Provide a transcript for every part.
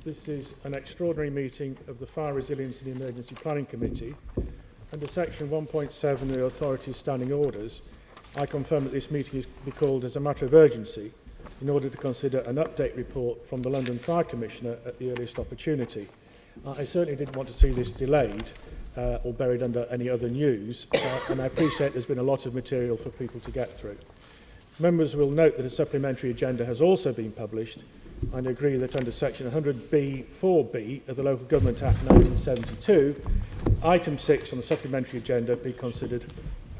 This is an extraordinary meeting of the Fire Resilience and Emergency Planning Committee. Under section 1.7 of the authority's standing orders, I confirm that this meeting is to be called as a matter of urgency in order to consider an update report from the London Fire Commissioner at the earliest opportunity. I certainly didn't want to see this delayed or buried under any other news, and I appreciate there's been a lot of material for people to get through. Members will note that a supplementary agenda has also been published, and agree that under section 100B(4)(b) of the Local Government Act 1972, item 6 on the supplementary agenda be considered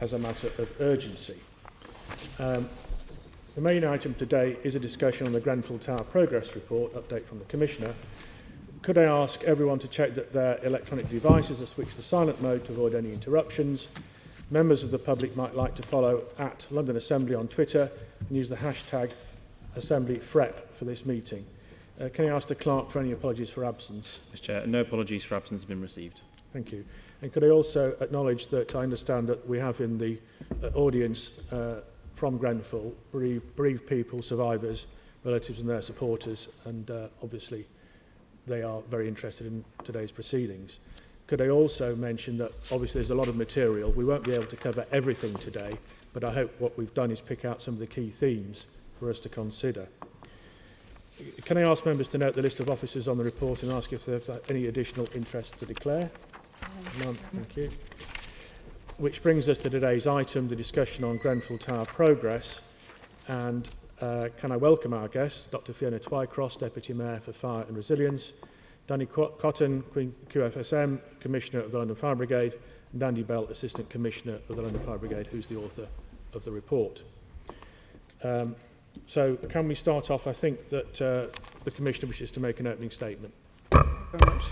as a matter of urgency. The main item today is a discussion on the Grenfell Tower progress report, update from the Commissioner. Could I ask everyone to check that their electronic devices are switched to silent mode to avoid any interruptions? Members of the public might like to follow at London Assembly on Twitter and use the hashtag AssemblyFrep for this meeting. Can I ask the clerk for any apologies for absence? Mr. Chair, no apologies for absence have been received. Thank you. And could I also acknowledge that I understand that we have in the audience from Grenfell bereaved people, survivors, relatives and their supporters, and obviously they are very interested in today's proceedings. Could I also mention that obviously there's a lot of material. We won't be able to cover everything today, but I hope what we've done is pick out some of the key themes for us to consider. Can I ask members to note the list of officers on the report and ask if they have any additional interest to declare? None, thank you. Which brings us to today's item, the discussion on Grenfell Tower progress. And can I welcome our guests, Dr. Fiona Twycross, Deputy Mayor for Fire and Resilience, Dany Cotton, QFSM, Commissioner of the London Fire Brigade, and Andy Bell, Assistant Commissioner of the London Fire Brigade, who's the author of the report. So can we start off? I think that the Commissioner wishes to make an opening statement. Thank you very much.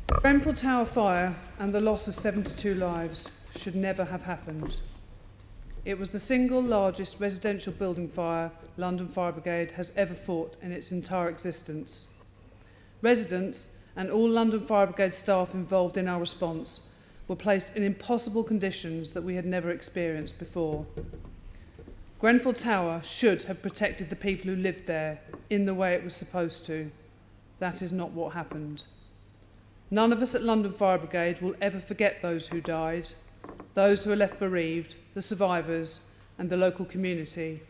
Grenfell Tower fire and the loss of 72 lives should never have happened. It was the single largest residential building fire London Fire Brigade has ever fought in its entire existence. Residents and all London Fire Brigade staff involved in our response were placed in impossible conditions that we had never experienced before. Grenfell Tower should have protected the people who lived there in the way it was supposed to. That is not what happened. None of us at London Fire Brigade will ever forget those who died, those who are left bereaved, the survivors, and the local community.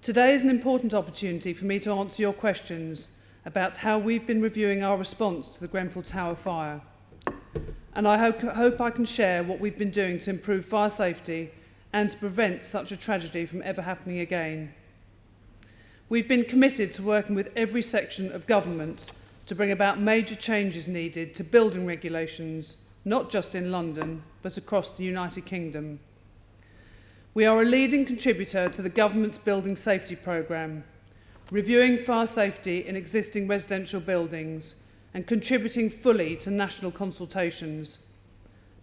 Today is an important opportunity for me to answer your questions about how we've been reviewing our response to the Grenfell Tower fire. And I hope I can share what we've been doing to improve fire safety and to prevent such a tragedy from ever happening again. We've been committed to working with every section of government to bring about major changes needed to building regulations, not just in London, but across the United Kingdom. We are a leading contributor to the government's building safety programme, reviewing fire safety in existing residential buildings and contributing fully to national consultations.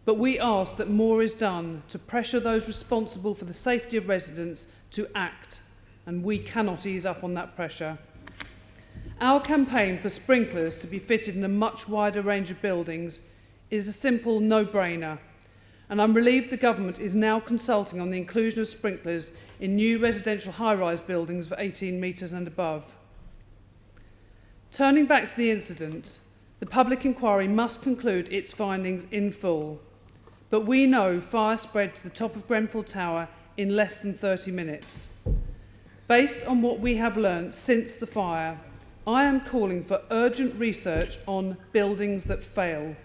But we ask that more is done to pressure those responsible for the safety of residents to act, and we cannot ease up on that pressure. Our campaign for sprinklers to be fitted in a much wider range of buildings is a simple no-brainer, and I'm relieved the government is now consulting on the inclusion of sprinklers in new residential high-rise buildings for 18 metres and above. Turning back to the incident, the public inquiry must conclude its findings in full, but we know fire spread to the top of Grenfell Tower in less than 30 minutes. Based on what we have learned since the fire, I am calling for urgent research on buildings that fail.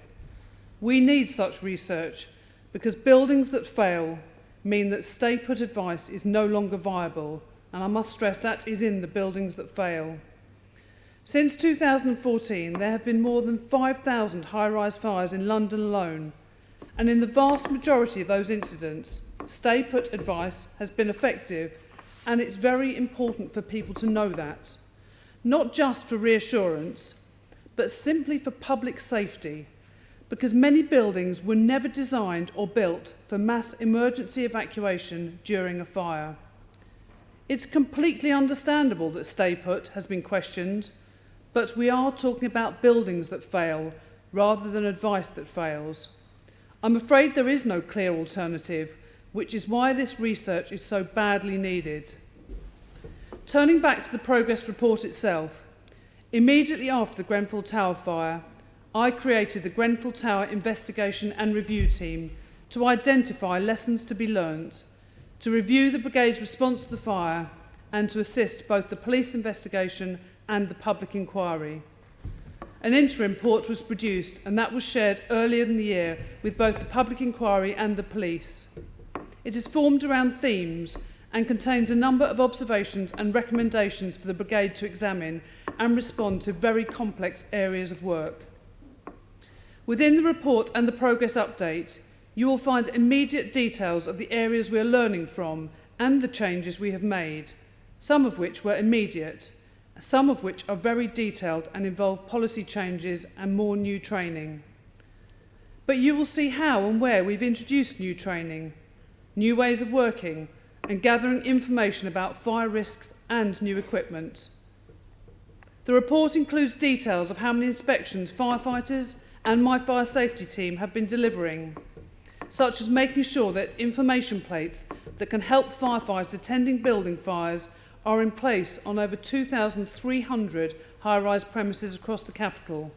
We need such research because buildings that fail mean that stay-put advice is no longer viable, and I must stress that is in the buildings that fail. Since 2014, there have been more than 5,000 high-rise fires in London alone, and in the vast majority of those incidents, stay-put advice has been effective, and it's very important for people to know that. Not just for reassurance, but simply for public safety, because many buildings were never designed or built for mass emergency evacuation during a fire. It's completely understandable that stay-put has been questioned, but we are talking about buildings that fail rather than advice that fails. I'm afraid there is no clear alternative, which is why this research is so badly needed. Turning back to the progress report itself, immediately after the Grenfell Tower fire, I created the Grenfell Tower Investigation and Review Team to identify lessons to be learnt, to review the Brigade's response to the fire, and to assist both the police investigation and the public inquiry. An interim report was produced, and that was shared earlier in the year with both the public inquiry and the police. It is formed around themes and contains a number of observations and recommendations for the Brigade to examine and respond to very complex areas of work. Within the report and the progress update, you will find immediate details of the areas we are learning from and the changes we have made, some of which were immediate, some of which are very detailed and involve policy changes and more new training. But you will see how and where we've introduced new training, new ways of working, and gathering information about fire risks and new equipment. The report includes details of how many inspections firefighters and my fire safety team have been delivering, such as making sure that information plates that can help firefighters attending building fires are in place on over 2,300 high-rise premises across the capital.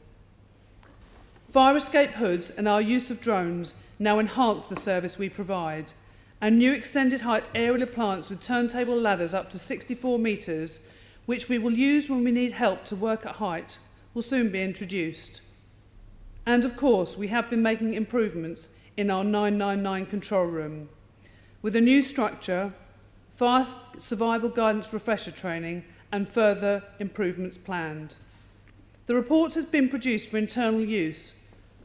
Fire escape hoods and our use of drones now enhance the service we provide, and new extended height aerial appliance with turntable ladders up to 64 metres, which we will use when we need help to work at height, will soon be introduced. And of course, we have been making improvements in our 999 control room, with a new structure, fire survival guidance refresher training, and further improvements planned. The report has been produced for internal use,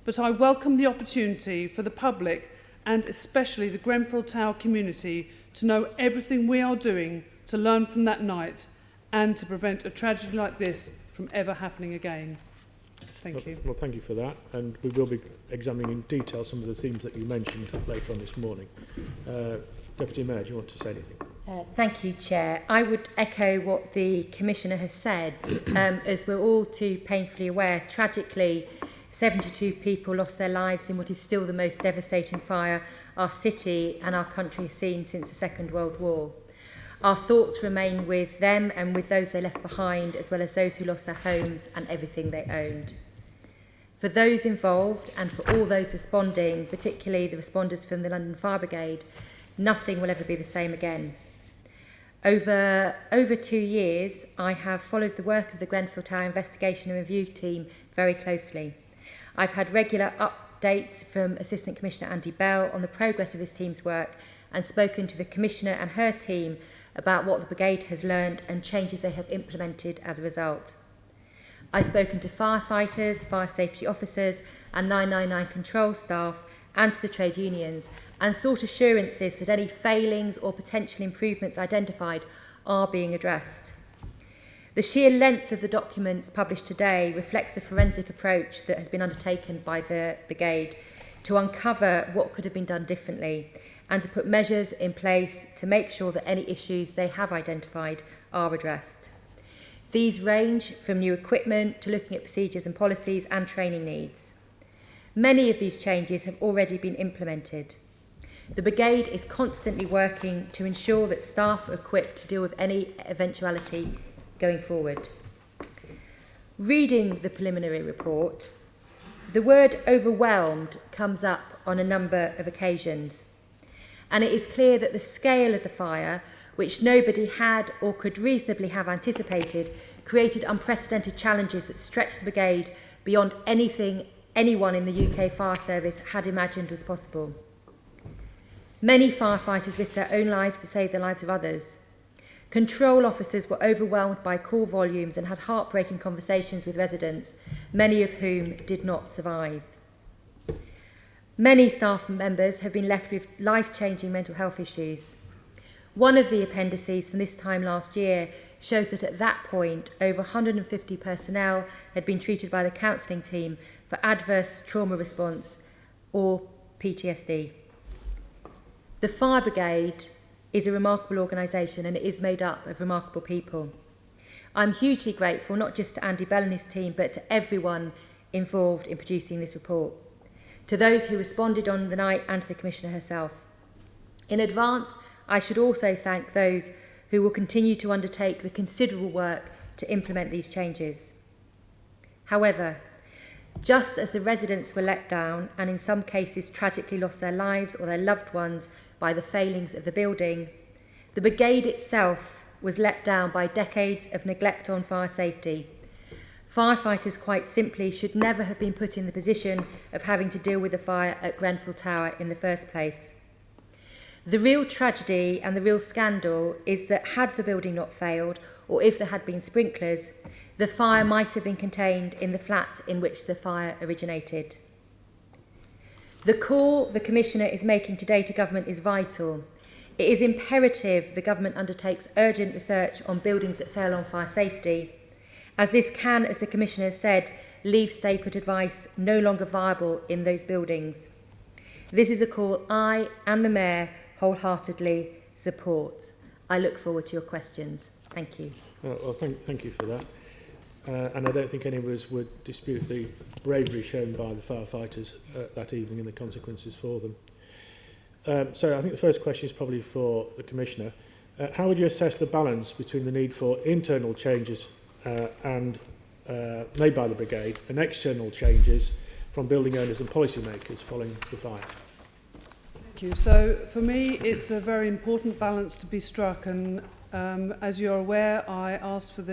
but I welcome the opportunity for the public and especially the Grenfell Tower community to know everything we are doing to learn from that night and to prevent a tragedy like this from ever happening again. Thank you. Well, thank you for that, and we will be examining in detail some of the themes that you mentioned later on this morning. Deputy Mayor, do you want to say anything? Thank you, Chair. I would echo what the Commissioner has said. As we're all too painfully aware, tragically, 72 people lost their lives in what is still the most devastating fire our city and our country has seen since the Second World War. Our thoughts remain with them and with those they left behind, as well as those who lost their homes and everything they owned. For those involved and for all those responding, particularly the responders from the London Fire Brigade, nothing will ever be the same again. Over 2 years, I have followed the work of the Grenfell Tower Investigation and Review Team very closely. I've had regular updates from Assistant Commissioner Andy Bell on the progress of his team's work and spoken to the Commissioner and her team about what the Brigade has learned and changes they have implemented as a result. I've spoken to firefighters, fire safety officers and 999 control staff and to the trade unions and sought assurances that any failings or potential improvements identified are being addressed. The sheer length of the documents published today reflects the forensic approach that has been undertaken by the Brigade to uncover what could have been done differently and to put measures in place to make sure that any issues they have identified are addressed. These range from new equipment to looking at procedures and policies and training needs. Many of these changes have already been implemented. The Brigade is constantly working to ensure that staff are equipped to deal with any eventuality going forward. Reading the preliminary report, the word overwhelmed comes up on a number of occasions, and it is clear that the scale of the fire, which nobody had or could reasonably have anticipated, created unprecedented challenges that stretched the Brigade beyond anything anyone in the UK Fire Service had imagined was possible. Many firefighters risked their own lives to save the lives of others. Control officers were overwhelmed by call volumes and had heartbreaking conversations with residents, many of whom did not survive. Many staff members have been left with life-changing mental health issues. One of the appendices from this time last year shows that at that point, over 150 personnel had been treated by the counselling team for adverse trauma response or PTSD. The Fire Brigade is a remarkable organisation and it is made up of remarkable people. I'm hugely grateful not just to Andy Bell and his team, but to everyone involved in producing this report, to those who responded on the night and to the Commissioner herself. In advance, I should also thank those who will continue to undertake the considerable work to implement these changes. However, just as the residents were let down and in some cases tragically lost their lives or their loved ones by the failings of the building, the Brigade itself was let down by decades of neglect on fire safety. Firefighters, quite simply, should never have been put in the position of having to deal with the fire at Grenfell Tower in the first place. The real tragedy and the real scandal is that had the building not failed, or if there had been sprinklers, the fire might have been contained in the flat in which the fire originated. The call the Commissioner is making today to Government is vital. It is imperative the Government undertakes urgent research on buildings that fail on fire safety, as this can, as the Commissioner said, leave stay put advice no longer viable in those buildings. This is a call I and the Mayor wholeheartedly support. I look forward to your questions. Thank you. Well, thank you for that. And I don't think any of us would dispute the bravery shown by the firefighters that evening and the consequences for them. So I think the first question is probably for the Commissioner. How would you assess the balance between the need for internal changes and made by the Brigade and external changes from building owners and policymakers following the fire? Thank you. So for me, it's a very important balance to be struck, and as you're aware, I asked for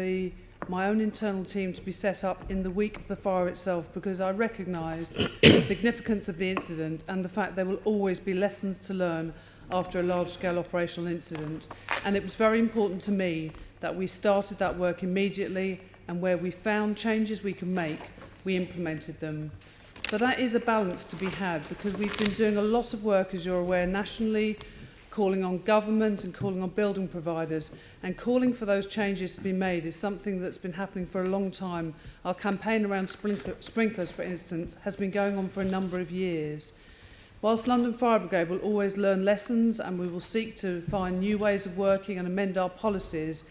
my own internal team to be set up in the week of the fire itself, because I recognised the significance of the incident and the fact there will always be lessons to learn after a large-scale operational incident. And it was very important to me that we started that work immediately, and where we found changes we can make, we implemented them. But that is a balance to be had, because we've been doing a lot of work, as you're aware, nationally, calling on government and calling on building providers, and calling for those changes to be made is something that's been happening for a long time. Our campaign around sprinklers, for instance, has been going on for a number of years. Whilst London Fire Brigade will always learn lessons and we will seek to find new ways of working and amend our policies,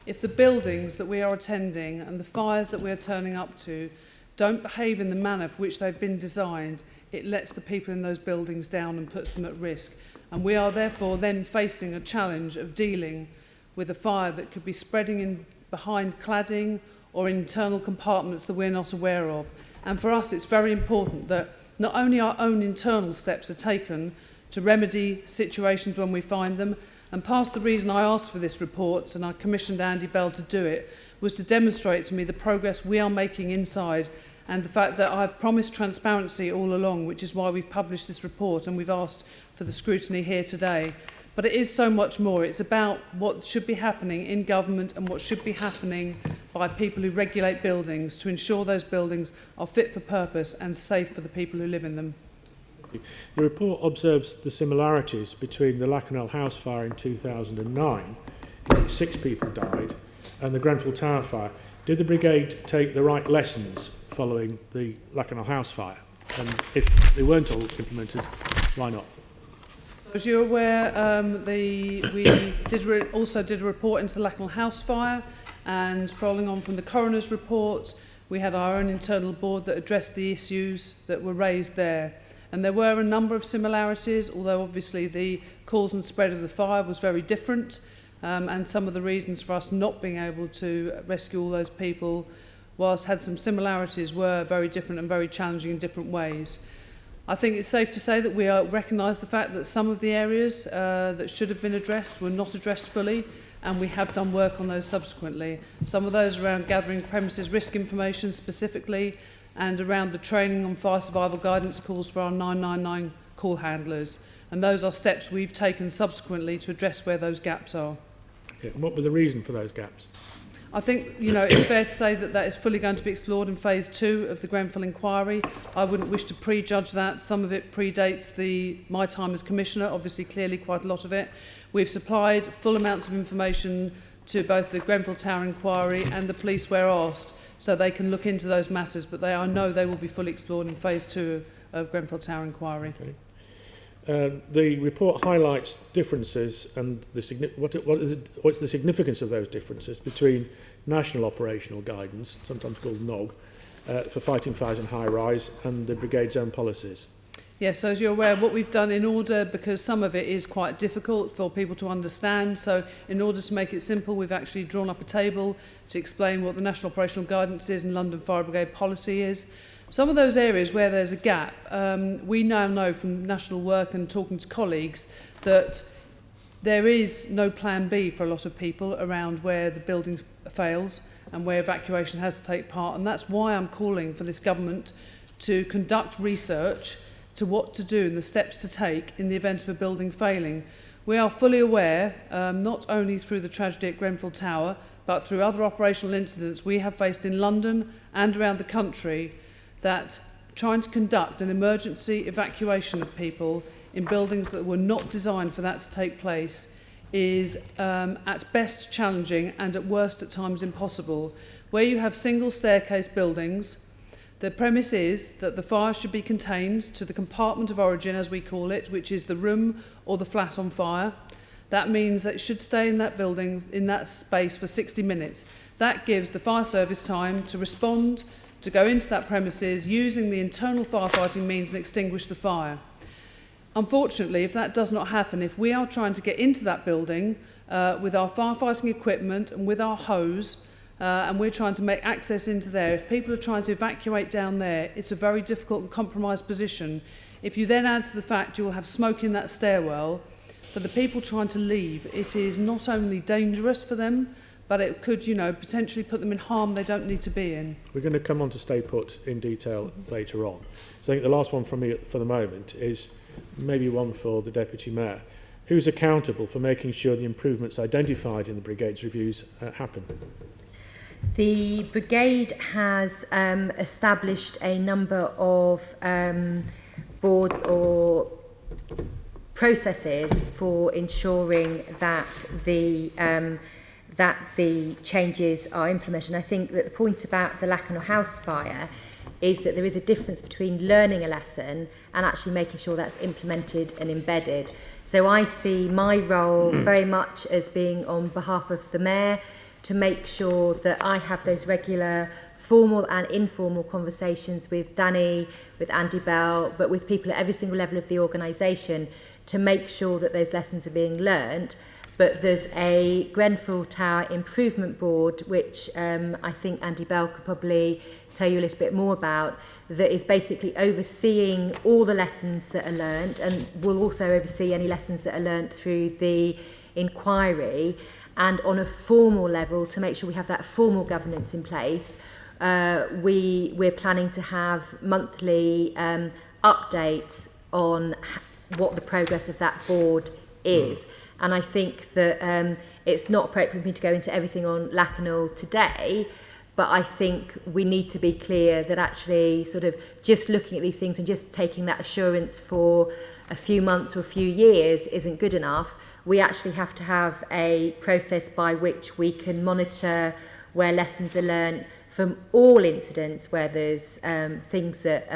if the buildings that we are attending and the fires that we are turning up to don't behave in the manner for which they've been designed, it lets the people in those buildings down and puts them at risk. And we are therefore then facing a challenge of dealing with a fire that could be spreading in behind cladding or internal compartments that we're not aware of. And for us, it's very important that not only our own internal steps are taken to remedy situations when we find them, and part of the reason I asked for this report, and I commissioned Andy Bell to do it, was to demonstrate to me the progress we are making inside, and the fact that I've promised transparency all along, which is why we've published this report and we've asked for the scrutiny here today. But it is so much more. It's about what should be happening in government and what should be happening by people who regulate buildings to ensure those buildings are fit for purpose and safe for the people who live in them. The report observes the similarities between the Lacanel House fire in 2009, in which 6 people died, and the Grenfell Tower fire. Did the Brigade take the right lessons following the Lacanel House fire? And if they weren't all implemented, why not? As you're aware, we also did a report into the Lacanel House fire, and following on from the coroner's report, we had our own internal board that addressed the issues that were raised there. And there were a number of similarities, although obviously the cause and spread of the fire was very different, and some of the reasons for us not being able to rescue all those people, whilst had some similarities, were very different and very challenging in different ways. I think it's safe to say that we recognise the fact that some of the areas that should have been addressed were not addressed fully, and we have done work on those subsequently. Some of those around gathering premises risk information specifically, and around the training on fire survival guidance calls for our 999 call handlers. And those are steps we've taken subsequently to address where those gaps are. Okay. And what were the reason for those gaps? I think, it's fair to say that that is fully going to be explored in phase 2 of the Grenfell inquiry. I wouldn't wish to prejudge that. Some of it predates my time as Commissioner, obviously clearly quite a lot of it. We've supplied full amounts of information to both the Grenfell Tower inquiry and the police where asked, so they can look into those matters, but I know they will be fully explored in phase 2 of Grenfell Tower inquiry. Okay. The report highlights differences and what's the significance of those differences between national operational guidance, sometimes called NOG, for fighting fires in high-rise, and the Brigade's own policies. Yes, so as you're aware, what we've done in order, because some of it is quite difficult for people to understand, so in order to make it simple, we've actually drawn up a table to explain what the National Operational Guidance is and London Fire Brigade policy is. Some of those areas where there's a gap, we now know from national work and talking to colleagues that there is no plan B for a lot of people around where the building fails and where evacuation has to take part, and that's why I'm calling for this government to conduct research to what to do and the steps to take in the event of a building failing. We are fully aware, not only through the tragedy at Grenfell Tower, but through other operational incidents we have faced in London and around the country, that trying to conduct an emergency evacuation of people in buildings that were not designed for that to take place is at best challenging and at worst at times impossible. Where you have single staircase buildings, the premise is that the fire should be contained to the compartment of origin, as we call it, which is the room or the flat on fire. That means that it should stay in that building, in that space for 60 minutes. That gives the fire service time to respond, to go into that premises using the internal firefighting means and extinguish the fire. Unfortunately, if that does not happen, if we are trying to get into that building with our firefighting equipment and with our hose, and we're trying to make access into there, if people are trying to evacuate down there, it's a very difficult and compromised position. If you then add to the fact you will have smoke in that stairwell, for the people trying to leave, it is not only dangerous for them, but it could, potentially put them in harm they don't need to be in. We're going to come on to stay put in detail later on. So I think the last one from me for the moment is maybe one for the Deputy Mayor. Who's accountable for making sure the improvements identified in the Brigade's reviews happen? The Brigade has established a number of boards or processes for ensuring that the changes are implemented. And I think that the point about the Lacanau House fire is that there is a difference between learning a lesson and actually making sure that's implemented and embedded. So I see my role very much as being on behalf of the Mayor to make sure that I have those regular formal and informal conversations with Dany, with Andy Bell, but with people at every single level of the organisation to make sure that those lessons are being learnt. But there's a Grenfell Tower Improvement Board, which I think Andy Bell could probably tell you a little bit more about, that is basically overseeing all the lessons that are learnt and will also oversee any lessons that are learnt through the inquiry. And on a formal level, to make sure we have that formal governance in place, we're planning to have monthly updates on what the progress of that board is. And I think that it's not appropriate for me to go into everything on Lacanau today, but I think we need to be clear that actually sort of just looking at these things and just taking that assurance for a few months or a few years isn't good enough. We actually have to have a process by which we can monitor where lessons are learned from all incidents where there's things that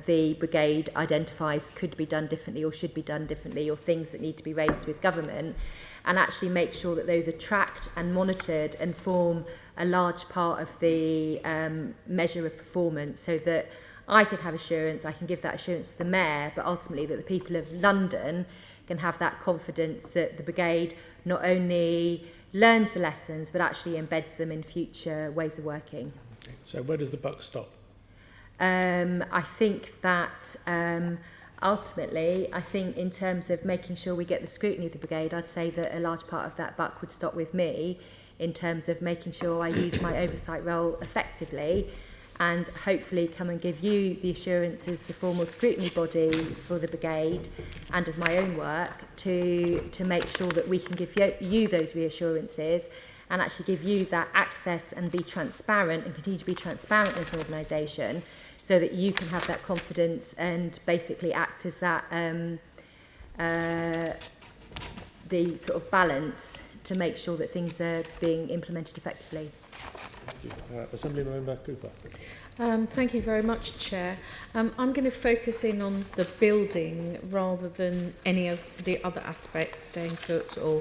the Brigade identifies could be done differently or should be done differently, or things that need to be raised with government, and actually make sure that those are tracked and monitored and form a large part of the measure of performance, so that I can have assurance, I can give that assurance to the Mayor, but ultimately that the people of London can have that confidence that the Brigade not only learns the lessons but actually embeds them in future ways of working. Okay. So where does the buck stop? I think that ultimately, I think in terms of making sure we get the scrutiny of the Brigade, I'd say that a large part of that buck would stop with me in terms of making sure I use my oversight role effectively, and hopefully come and give you the assurance as the formal scrutiny body for the Brigade and of my own work to make sure that we can give you those reassurances and actually give you that access and be transparent and continue to be transparent in this organisation, so that you can have that confidence and basically act as that the sort of balance to make sure that things are being implemented effectively. Assembly Member Cooper. Thank you very much, Chair. I'm going to focus in on the building rather than any of the other aspects, staying put or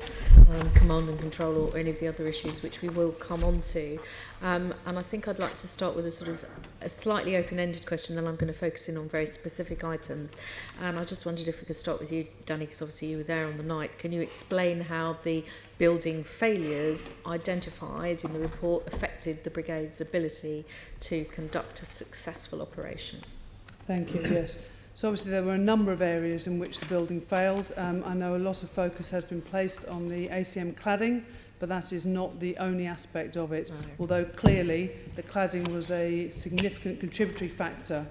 command and control or any of the other issues which we will come on to. And I think I'd like to start with a sort of a slightly open-ended question, then I'm going to focus in on very specific items. And I just wondered if we could start with you, Dany, because obviously you were there on the night. Can you explain how the building failures identified in the report affected the Brigade's ability to conduct a successful operation? Thank you, yes. So obviously there were a number of areas in which the building failed. I know a lot of focus has been placed on the ACM cladding, but that is not the only aspect of it, although clearly the cladding was a significant contributory factor.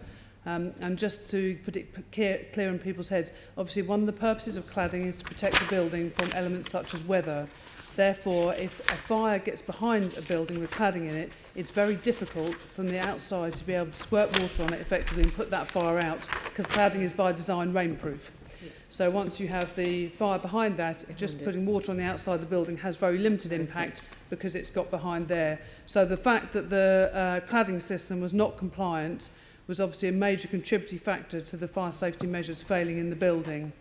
And just to put it clear in people's heads, obviously one of the purposes of cladding is to protect the building from elements such as weather. Therefore, if a fire gets behind a building with cladding in it, it's very difficult from the outside to be able to squirt water on it effectively and put that fire out, because cladding is by design rainproof. So once you have the fire behind that, just putting water on the outside of the building has very limited impact because it's got behind there. So the fact that the cladding system was not compliant was obviously a major contributing factor to the fire safety measures failing in the building.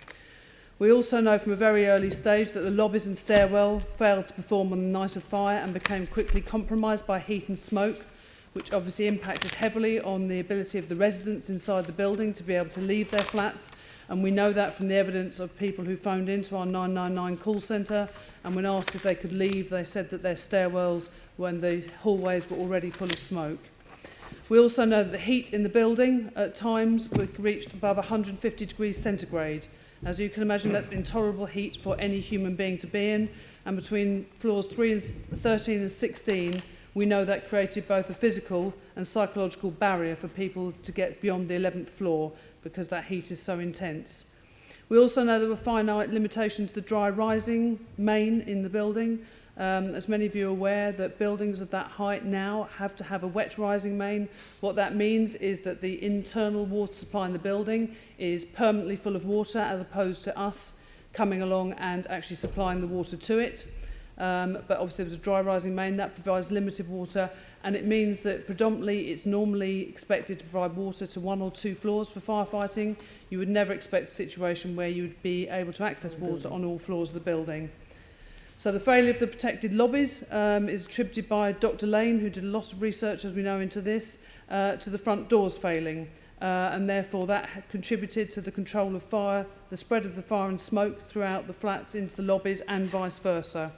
We also know from a very early stage that the lobbies and stairwell failed to perform on the night of fire and became quickly compromised by heat and smoke, which obviously impacted heavily on the ability of the residents inside the building to be able to leave their flats. And we know that from the evidence of people who phoned into our 999 call centre, and when asked if they could leave, they said that their stairwells, when the hallways were already full of smoke. We also know that the heat in the building at times reached above 150 degrees centigrade. As you can imagine, that's intolerable heat for any human being to be in. And between floors 13 and 16, we know that created both a physical and psychological barrier for people to get beyond the 11th floor because that heat is so intense. We also know there were finite limitations to the dry rising main in the building. As many of you are aware, that buildings of that height now have to have a wet rising main. What that means is that the internal water supply in the building is permanently full of water, as opposed to us coming along and actually supplying the water to it. But obviously there's a dry rising main that provides limited water, and it means that predominantly it's normally expected to provide water to 1 or 2 floors for firefighting. You would never expect a situation where you would be able to access water on all floors of the building. So the failure of the protected lobbies is attributed by Dr. Lane, who did a lot of research, as we know, into this, to the front doors failing. And therefore that contributed to the control of fire, the spread of the fire and smoke throughout the flats into the lobbies and vice versa.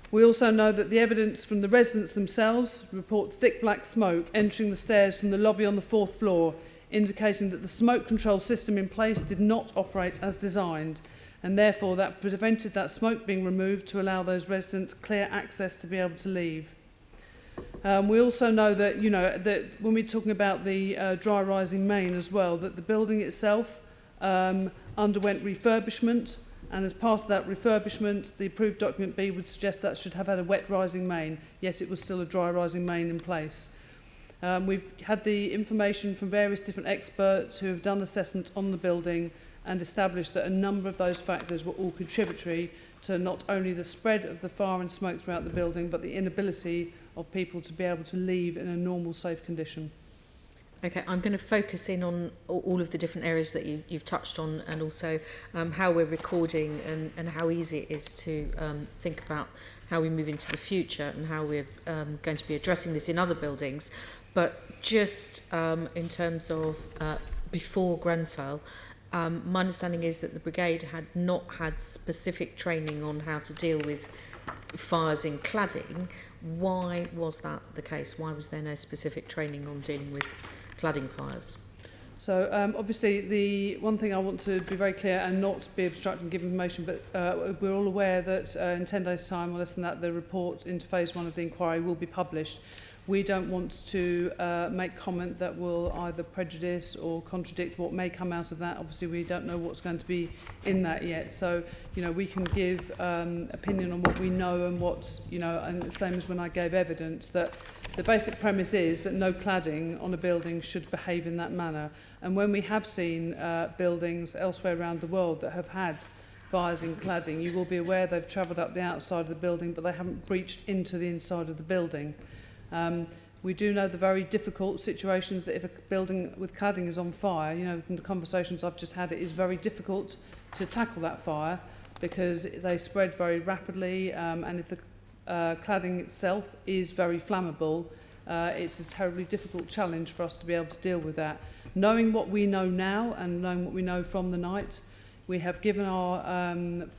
We also know that the evidence from the residents themselves report thick black smoke entering the stairs from the lobby on the 4th floor, indicating that the smoke control system in place did not operate as designed, and therefore that prevented that smoke being removed to allow those residents clear access to be able to leave. We also know that, that when we're talking about the dry rising main as well, that the building itself underwent refurbishment, and as part of that refurbishment, the approved document B would suggest that should have had a wet rising main, yet it was still a dry rising main in place. We've had the information from various different experts who have done assessments on the building and established that a number of those factors were all contributory to not only the spread of the fire and smoke throughout the building, but the inability of people to be able to leave in a normal, safe condition. Okay, I'm going to focus in on all of the different areas that you've touched on, and also how we're recording and how easy it is to think about how we move into the future and how we're going to be addressing this in other buildings. But just in terms of before Grenfell, my understanding is that the Brigade had not had specific training on how to deal with fires in cladding. Why was that the case? Why was there no specific training on dealing with cladding fires? So obviously the one thing I want to be very clear and not be obstructing and give information, but we're all aware that in 10 days' time or less than that, the report into phase 1 of the inquiry will be published. We don't want to make comment that will either prejudice or contradict what may come out of that. Obviously, we don't know what's going to be in that yet. So, we can give opinion on what we know and what, and the same as when I gave evidence, that the basic premise is that no cladding on a building should behave in that manner. And when we have seen buildings elsewhere around the world that have had fires in cladding, you will be aware they've travelled up the outside of the building, but they haven't breached into the inside of the building. We do know the very difficult situations that if a building with cladding is on fire, you know, from the conversations I've just had, it is very difficult to tackle that fire because they spread very rapidly, and if the cladding itself is very flammable, it's a terribly difficult challenge for us to be able to deal with that. Knowing what we know now and knowing what we know from the night, we have given our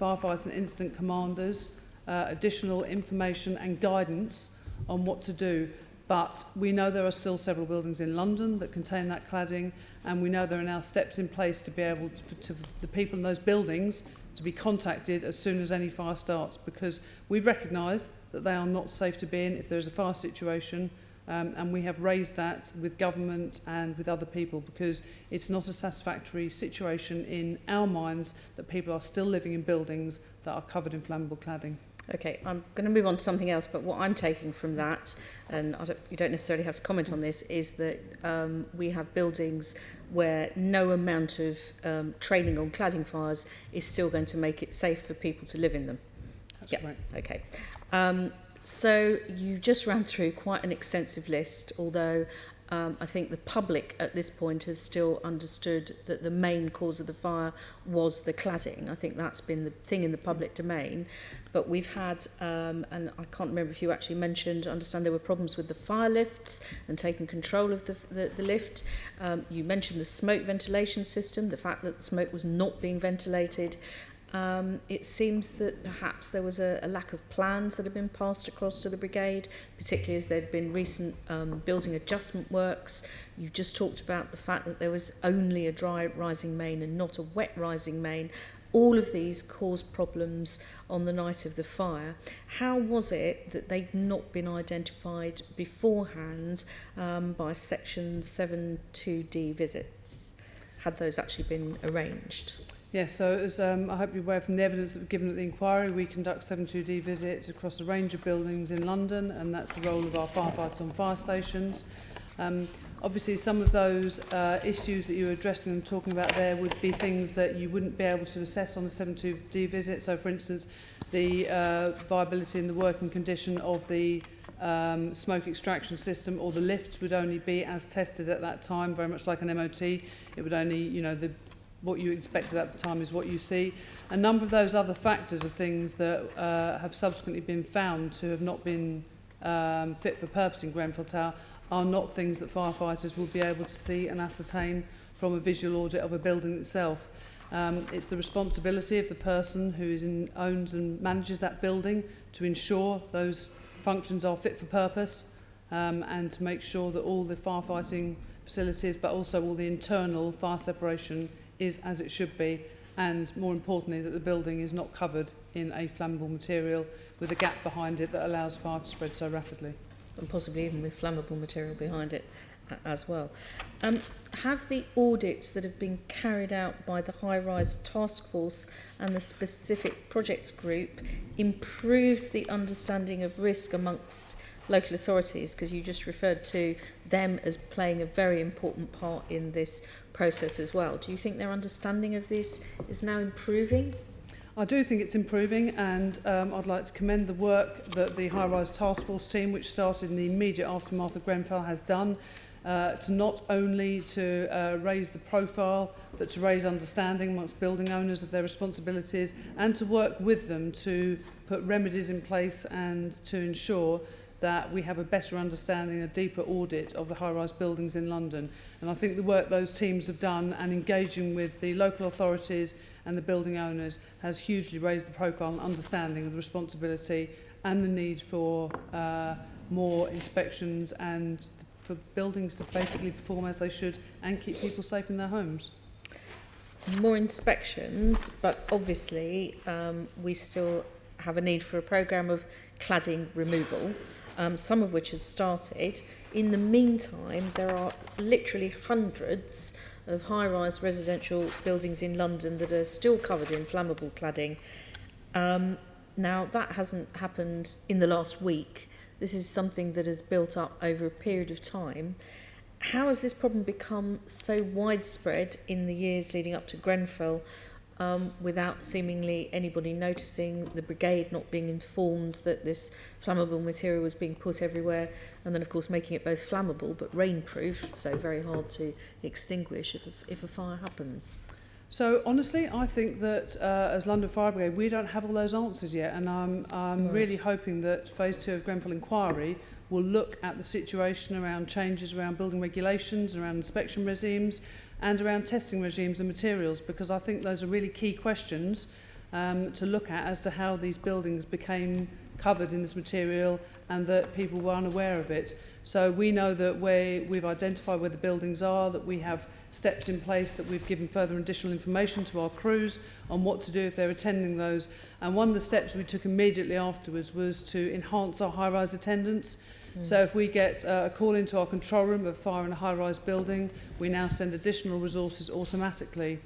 firefighters and incident commanders additional information and guidance on what to do. But we know there are still several buildings in London that contain that cladding, and we know there are now steps in place to be able to the people in those buildings to be contacted as soon as any fire starts, because we recognise that they are not safe to be in if there's a fire situation, and we have raised that with government and with other people because it's not a satisfactory situation in our minds that people are still living in buildings that are covered in flammable cladding. Okay, I'm going to move on to something else, but what I'm taking from that, and you don't necessarily have to comment on this, is that we have buildings where no amount of training on cladding fires is still going to make it safe for people to live in them. That's yeah. Right. Okay. So you just ran through quite an extensive list, although I think the public at this point has still understood that the main cause of the fire was the cladding. I think that's been the thing in the public domain. But we've had, and I can't remember if you actually mentioned, I understand there were problems with the fire lifts and taking control of the lift. You mentioned the smoke ventilation system, the fact that the smoke was not being ventilated. It seems that perhaps there was a lack of plans that have been passed across to the brigade, particularly as there have been recent building adjustment works. You just talked about the fact that there was only a dry rising main and not a wet rising main. All of these caused problems on the night of the fire. How was it that they'd not been identified beforehand by Section 7.2D visits? Had those actually been arranged? Yes, so as I hope you're aware from the evidence that we've given at the inquiry, we conduct 7.2D visits across a range of buildings in London, and that's the role of our firefighters on fire stations. Obviously, some of those issues that you were addressing and talking about there would be things that you wouldn't be able to assess on a 7.2D visit. So, for instance, the viability and the working condition of the smoke extraction system or the lifts would only be as tested at that time, very much like an MOT. It would only, you know, what you expected at the time is what you see. A number of those other factors of things that have subsequently been found to have not been fit for purpose in Grenfell Tower are not things that firefighters will be able to see and ascertain from a visual audit of a building itself. It's the responsibility of the person who owns and manages that building to ensure those functions are fit for purpose, and to make sure that all the firefighting facilities, but also all the internal fire separation is as it should be, and more importantly that the building is not covered in a flammable material with a gap behind it that allows fire to spread so rapidly. And possibly even with flammable material behind it as well. Have the audits that have been carried out by the high-rise task force and the specific projects group improved the understanding of risk amongst local authorities? Because you just referred to them as playing a very important part in this process as well. Do you think their understanding of this is now improving? I do think it's improving, and I'd like to commend the work that the high-rise task force team, which started in the immediate aftermath of Grenfell, has done to not only to raise the profile, but to raise understanding amongst building owners of their responsibilities, and to work with them to put remedies in place and to ensure that we have a better understanding, a deeper audit of the high-rise buildings in London. And I think the work those teams have done and engaging with the local authorities and the building owners has hugely raised the profile and understanding of the responsibility and the need for more inspections and for buildings to basically perform as they should and keep people safe in their homes. More inspections, but obviously we still have a need for a programme of cladding removal, some of which has started. In the meantime, there are literally hundreds of high-rise residential buildings in London that are still covered in flammable cladding. Now, that hasn't happened in the last week. This is something that has built up over a period of time. How has this problem become so widespread in the years leading up to Grenfell? without seemingly anybody noticing, the brigade not being informed that this flammable material was being put everywhere, and then of course making it both flammable but rainproof, so very hard to extinguish if a fire happens. So honestly, I think that as London Fire Brigade, we don't have all those answers yet, and I'm really hoping that Phase 2 of Grenfell Inquiry will look at the situation around changes around building regulations, around inspection regimes, and around testing regimes and materials, because I think those are really key questions to look at as to how these buildings became covered in this material and that people were unaware of it. So we know that we've identified where the buildings are, that we have steps in place, that we've given further additional information to our crews on what to do if they're attending those. And one of the steps we took immediately afterwards was to enhance our high-rise attendance. So if we get a call into our control room of fire in a high-rise building, we now send additional resources automatically.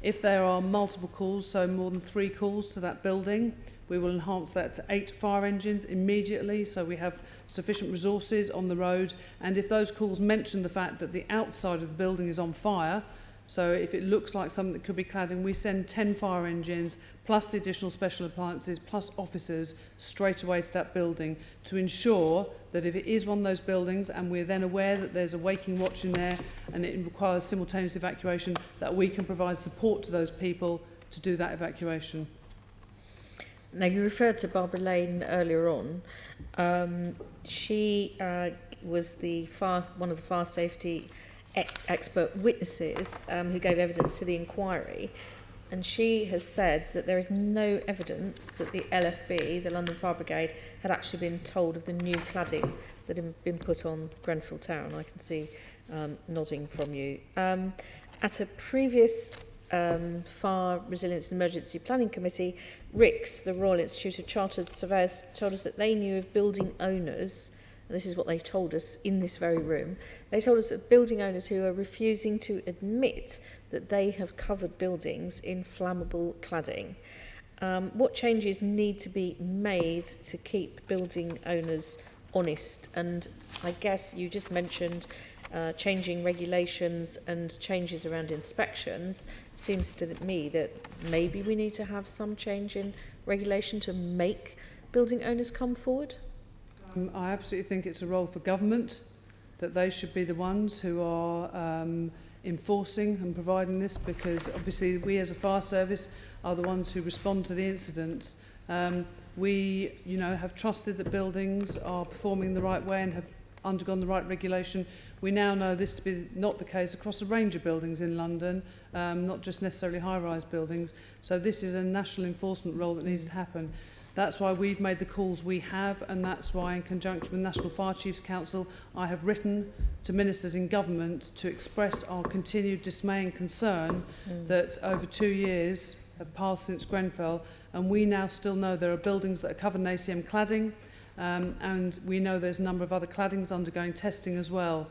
If there are multiple calls, so more than 3 calls to that building, we will enhance that to 8 fire engines immediately, so we have sufficient resources on the road. And if those calls mention the fact that the outside of the building is on fire, so if it looks like something that could be cladding, we send 10 fire engines plus the additional special appliances plus officers straight away to that building to ensure that if it is one of those buildings and we're then aware that there's a waking watch in there and it requires simultaneous evacuation, that we can provide support to those people to do that evacuation. Now, you referred to Barbara Lane earlier on. She was one of the fire safety expert witnesses who gave evidence to the inquiry, and she has said that there is no evidence that the LFB, the London Fire Brigade, had actually been told of the new cladding that had been put on Grenfell Tower, and I can see nodding from you. At a previous Fire Resilience and Emergency Planning Committee, RICS, the Royal Institute of Chartered Surveyors, told us that they knew of building owners, and this is what they told us in this very room, they told us that building owners who are refusing to admit that they have covered buildings in flammable cladding. What changes need to be made to keep building owners honest? And I guess you just mentioned changing regulations and changes around inspections. Seems to me that maybe we need to have some change in regulation to make building owners come forward. I absolutely think it's a role for government, that they should be the ones who are enforcing and providing this, because obviously we as a fire service are the ones who respond to the incidents. We, have trusted that buildings are performing the right way and have undergone the right regulation. We now know this to be not the case across a range of buildings in London, not just necessarily high-rise buildings. So this is a national enforcement role that needs to happen. That's why we've made the calls we have, and that's why, in conjunction with National Fire Chiefs Council, I have written to ministers in government to express our continued dismay and concern that over 2 years have passed since Grenfell, and we now still know there are buildings that are covered in ACM cladding, and we know there's a number of other claddings undergoing testing as well.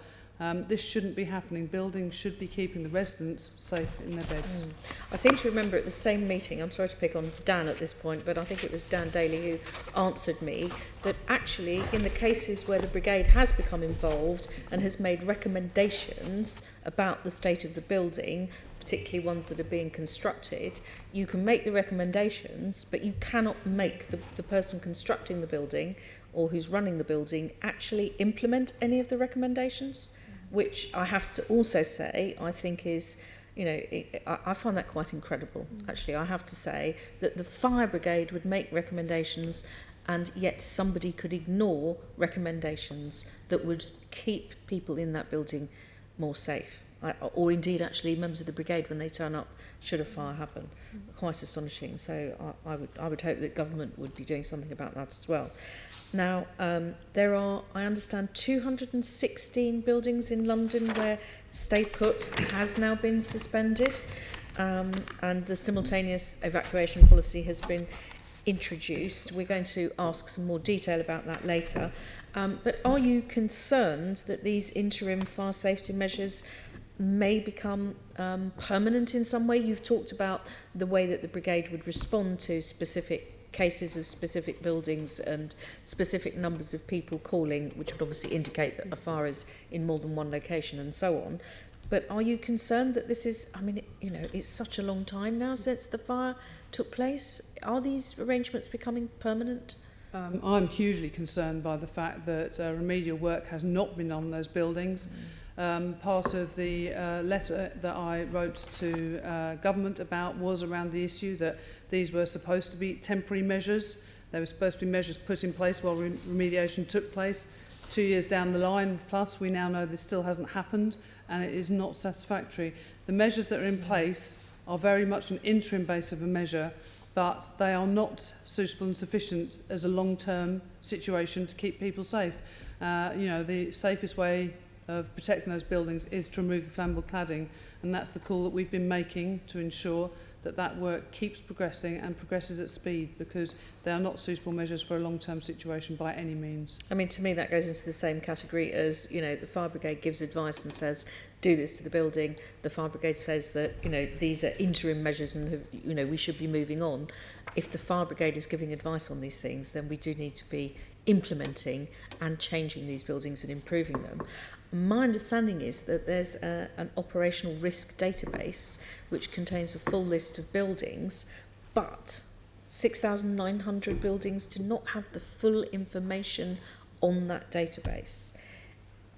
This shouldn't be happening. Buildings should be keeping the residents safe in their beds. I seem to remember at the same meeting, I'm sorry to pick on Dan at this point, but I think it was Dan Daly who answered me, that actually in the cases where the brigade has become involved and has made recommendations about the state of the building, particularly ones that are being constructed, you can make the recommendations, but you cannot make the person constructing the building or who's running the building actually implement any of the recommendations, which I have to also say, I think is, I find that quite incredible. Actually, I have to say that the fire brigade would make recommendations and yet somebody could ignore recommendations that would keep people in that building more safe. Or indeed actually members of the brigade when they turn up should a fire happen. Quite astonishing. So I would hope that government would be doing something about that as well. Now, there are, I understand, 216 buildings in London where stay put has now been suspended, and the simultaneous evacuation policy has been introduced. We're going to ask some more detail about that later. But are you concerned that these interim fire safety measures may become permanent in some way? You've talked about the way that the brigade would respond to specific cases of specific buildings and specific numbers of people calling, which would obviously indicate that a fire is in more than one location and so on. But are you concerned that this is, I mean, you know, it's such a long time now since the fire took place. Are these arrangements becoming permanent? I'm hugely concerned by the fact that remedial work has not been on those buildings. Part of the letter that I wrote to government about was around the issue that these were supposed to be temporary measures. There were supposed to be measures put in place while remediation took place. 2 years down the line, plus, we now know this still hasn't happened, and it is not satisfactory. The measures that are in place are very much an interim base of a measure, but they are not suitable and sufficient as a long-term situation to keep people safe. You know, the safest way of protecting those buildings is to remove the flammable cladding, and that's the call that we've been making to ensure that that work keeps progressing and progresses at speed, because they are not suitable measures for a long-term situation by any means. I mean, to me, that goes into the same category as, you know, the fire brigade gives advice and says, do this to the building. The fire brigade says that, you know, these are interim measures and, you know, we should be moving on. If the fire brigade is giving advice on these things, then we do need to be implementing and changing these buildings and improving them. My understanding is that there's an operational risk database which contains a full list of buildings, but 6,900 buildings do not have the full information on that database.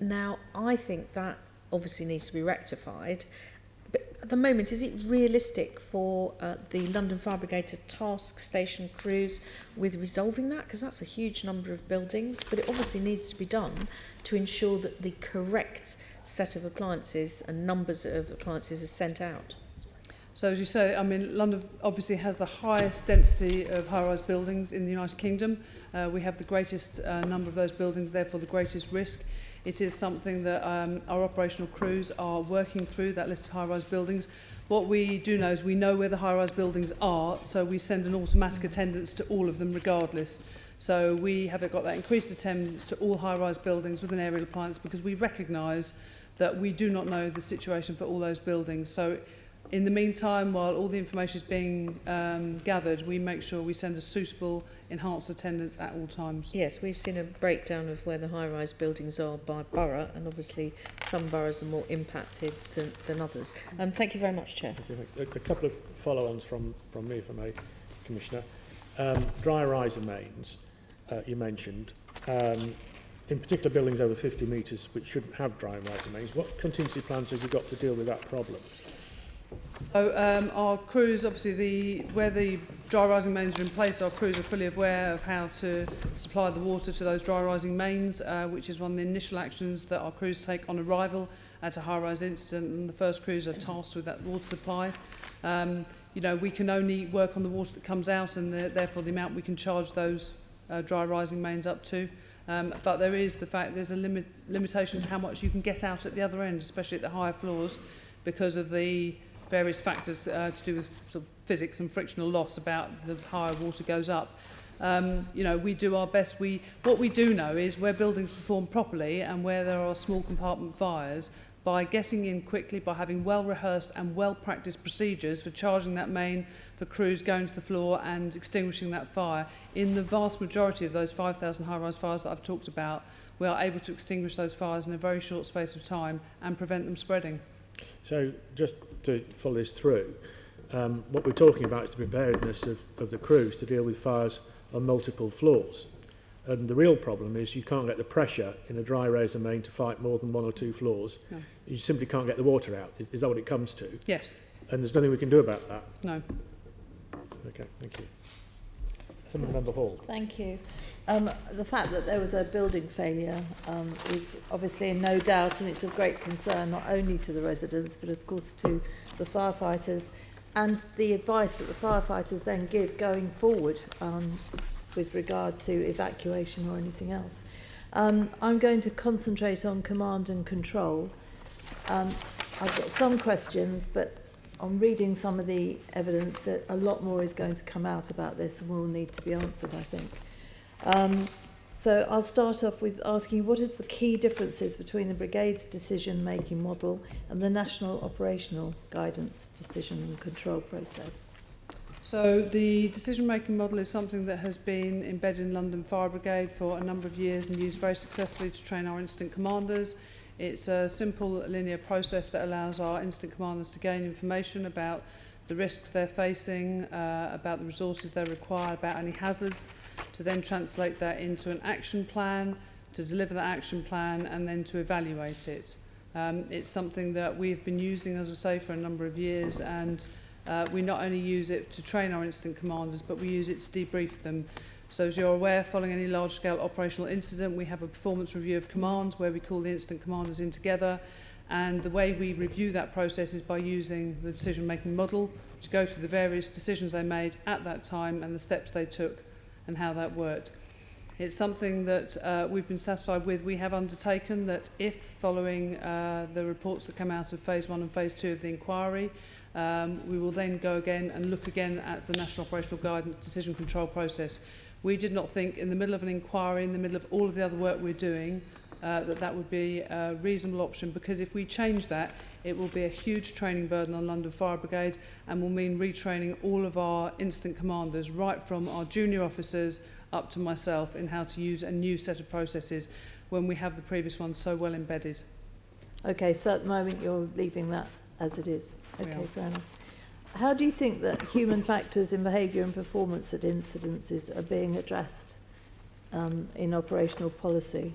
Now, I think that obviously needs to be rectified, but at the moment, is it realistic for the London Fire Brigade to task station crews with resolving that? Because that's a huge number of buildings, but it obviously needs to be done to ensure that the correct set of appliances and numbers of appliances are sent out. So as you say, I mean, London obviously has the highest density of high-rise buildings in the United Kingdom. We have the greatest number of those buildings, therefore the greatest risk. It is something that our operational crews are working through, that list of high-rise buildings. What we do know is we know where the high-rise buildings are, so we send an automatic attendance to all of them regardless. So we have got that increased attendance to all high-rise buildings with an aerial appliance, because we recognise that we do not know the situation for all those buildings. So in the meantime, while all the information is being gathered, we make sure we send a suitable enhanced attendance at all times. Yes, we've seen a breakdown of where the high-rise buildings are by borough, and obviously some boroughs are more impacted than others. Thank you very much, Chair. A couple of follow-ons from me, if I may, Commissioner. Dry riser mains, you mentioned. In particular buildings over 50 metres which shouldn't have dry riser mains, what contingency plans have you got to deal with that problem? So our crews, obviously, where the dry rising mains are in place, our crews are fully aware of how to supply the water to those dry rising mains, which is one of the initial actions that our crews take on arrival at a high-rise incident, and the first crews are tasked with that water supply. You know, we can only work on the water that comes out, and therefore the amount we can charge those dry rising mains up to. But there is the fact there's a limitation to how much you can get out at the other end, especially at the higher floors, because of the various factors to do with sort of physics and frictional loss about the higher water goes up. You know, we do our best. What we do know is where buildings perform properly and where there are small compartment fires, by getting in quickly, by having well-rehearsed and well-practiced procedures for charging that main, for crews going to the floor and extinguishing that fire. In the vast majority of those 5,000 high-rise fires that I've talked about, we are able to extinguish those fires in a very short space of time and prevent them spreading. So just to follow this through, what we're talking about is the preparedness of the crews to deal with fires on multiple floors. And the real problem is you can't get the pressure in a dry riser main to fight more than one or two floors. No. You simply can't get the water out. Is that what it comes to? Yes. And there's nothing we can do about that? No. Okay, thank you. Member Hall. Thank you. The fact that there was a building failure is obviously in no doubt, and it's of great concern not only to the residents but of course to the firefighters, and the advice that the firefighters then give going forward with regard to evacuation or anything else. I'm going to concentrate on command and control. I've got some questions, but on reading some of the evidence, a lot more is going to come out about this and will need to be answered, I think. So I'll start off with asking, what is the key differences between the Brigade's decision-making model and the National Operational Guidance Decision and Control process? So the decision-making model is something that has been embedded in London Fire Brigade for a number of years and used very successfully to train our incident commanders. It's a simple linear process that allows our incident commanders to gain information about the risks they're facing, about the resources they require, about any hazards, to then translate that into an action plan, to deliver that action plan, and then to evaluate it. It's something that we've been using, as I say, for a number of years, and we not only use it to train our incident commanders, but we use it to debrief them. So as you're aware, following any large-scale operational incident, we have a performance review of command where we call the incident commanders in together. And the way we review that process is by using the decision-making model to go through the various decisions they made at that time and the steps they took and how that worked. It's something that we've been satisfied with. We have undertaken that if, following the reports that come out of Phase 1 and Phase 2 of the inquiry, we will then go again and look again at the National Operational Guidance Decision Control process. We did not think, in the middle of an inquiry, in the middle of all of the other work we're doing, that would be a reasonable option, because if we change that, it will be a huge training burden on London Fire Brigade and will mean retraining all of our incident commanders, right from our junior officers up to myself, in how to use a new set of processes when we have the previous ones so well embedded. Okay, so at the moment you're leaving that as it is. Okay, fair enough. How do you think that human factors in behaviour and performance at incidences are being addressed in operational policy?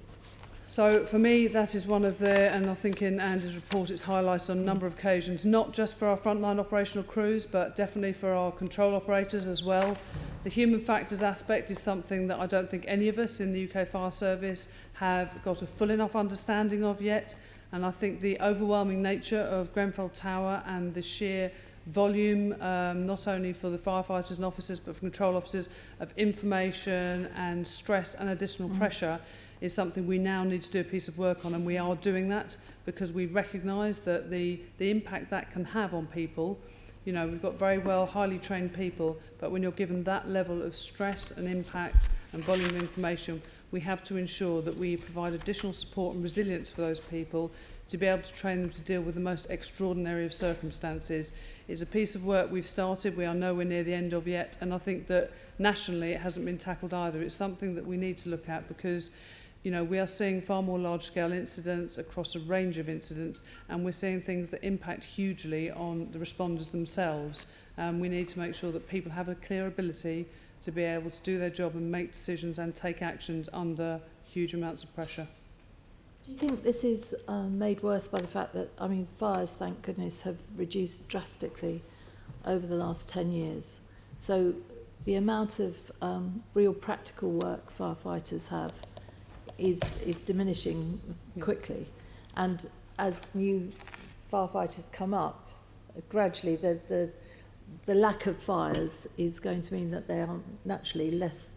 So for me, that is one of the, and I think in Andy's report it's highlighted on a number of occasions, not just for our frontline operational crews, but definitely for our control operators as well. The human factors aspect is something that I don't think any of us in the UK Fire Service have got a full enough understanding of yet. And I think the overwhelming nature of Grenfell Tower and the sheer volume, not only for the firefighters and officers, but for control officers, of information and stress and additional pressure is something we now need to do a piece of work on, and we are doing that because we recognise that the impact that can have on people. You know, we've got very well, highly trained people, but when you're given that level of stress and impact and volume of information, we have to ensure that we provide additional support and resilience for those people to be able to train them to deal with the most extraordinary of circumstances. It's a piece of work we've started, we are nowhere near the end of yet, and I think that nationally it hasn't been tackled either. It's something that we need to look at because, you know, we are seeing far more large-scale incidents across a range of incidents, and we're seeing things that impact hugely on the responders themselves. We need to make sure that people have a clear ability to be able to do their job and make decisions and take actions under huge amounts of pressure. Do you think this is made worse by the fact that, I mean, fires, thank goodness, have reduced drastically over the last 10 years? So the amount of real practical work firefighters have is diminishing quickly. And as new firefighters come up, gradually the lack of fires is going to mean that they are naturally less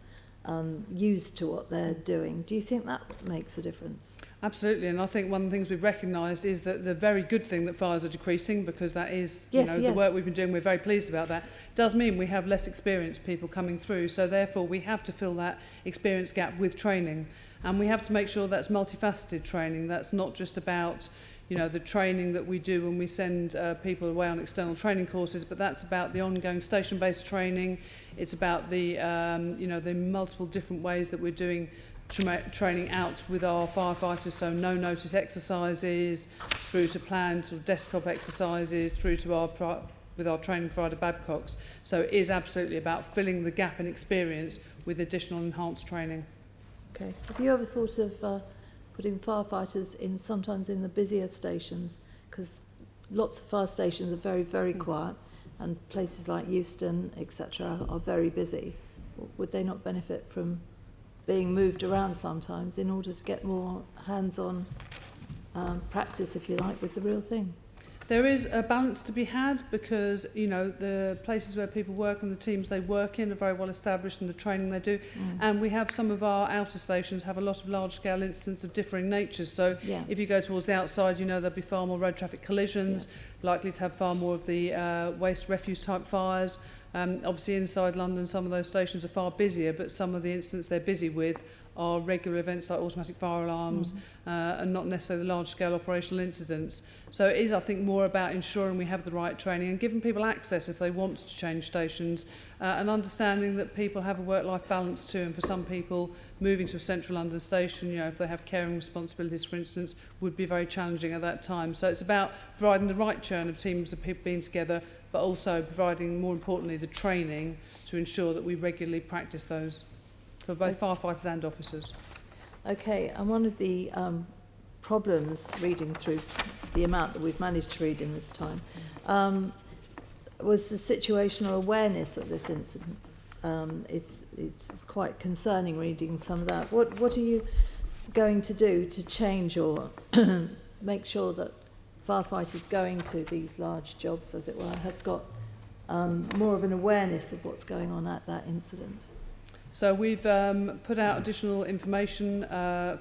used to what they're doing. Do you think that makes a difference? Absolutely, and I think one of the things we've recognised is that the very good thing that fires are decreasing, because that is, the work we've been doing, we're very pleased about that, does mean we have less experienced people coming through, so therefore we have to fill that experience gap with training, and we have to make sure that's multifaceted training. That's not just about, you know, the training that we do when we send people away on external training courses, but that's about the ongoing station-based training. It's about the, the multiple different ways that we're doing training out with our firefighters, so no-notice exercises, through to planned sort of desktop exercises, through to with our training provider Babcock's. So it is absolutely about filling the gap in experience with additional enhanced training. Okay. Have you ever thought of putting firefighters in sometimes in the busier stations? Because lots of fire stations are very, very quiet, and places like Euston, etc., are very busy. Would they not benefit from being moved around sometimes in order to get more hands-on practice, if you like, with the real thing? There is a balance to be had because, you know, the places where people work and the teams they work in are very well established and the training they do. And we have some of our outer stations have a lot of large-scale incidents of differing natures. So if you go towards the outside, you know, there'll be far more road traffic collisions, likely to have far more of the waste refuse type fires. Obviously inside London, some of those stations are far busier, but some of the incidents they're busy with are regular events like automatic fire alarms and not necessarily the large-scale operational incidents. So it is, I think, more about ensuring we have the right training and giving people access if they want to change stations, and understanding that people have a work-life balance too, and for some people moving to a central London station, you know, if they have caring responsibilities, for instance, would be very challenging at that time. So it's about providing the right churn of teams of people being together, but also providing, more importantly, the training to ensure that we regularly practice those for both firefighters and officers. Okay, and one of the problems reading through the amount that we've managed to read in this time was the situational awareness of this incident. It's quite concerning reading some of that. What are you going to do to change or make sure that firefighters going to these large jobs, as it were, have got more of an awareness of what's going on at that incident? So we've put out additional information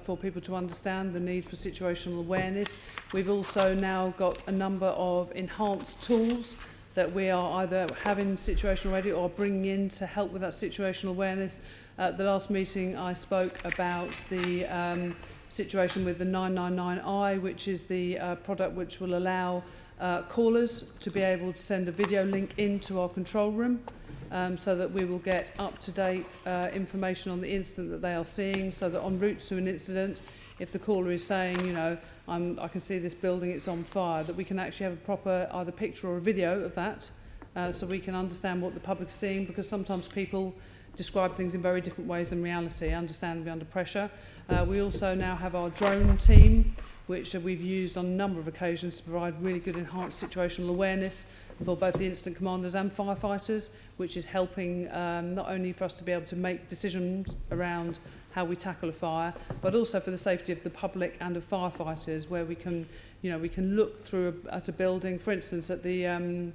for people to understand the need for situational awareness. We've also now got a number of enhanced tools that we are either having situational already or bringing in to help with that situational awareness. At the last meeting I spoke about the situation with the 999i, which is the product which will allow callers to be able to send a video link into our control room, so that we will get up-to-date information on the incident that they are seeing, so that en route to an incident, if the caller is saying, you know, I can see this building, it's on fire, that we can actually have a proper either picture or a video of that, so we can understand what the public is seeing, because sometimes people describe things in very different ways than reality, understandably under pressure. We also now have our drone team, which we've used on a number of occasions to provide really good enhanced situational awareness for both the incident commanders and firefighters, which is helping not only for us to be able to make decisions around how we tackle a fire, but also for the safety of the public and of firefighters, where we can, you know, we can look through at a building, for instance, at the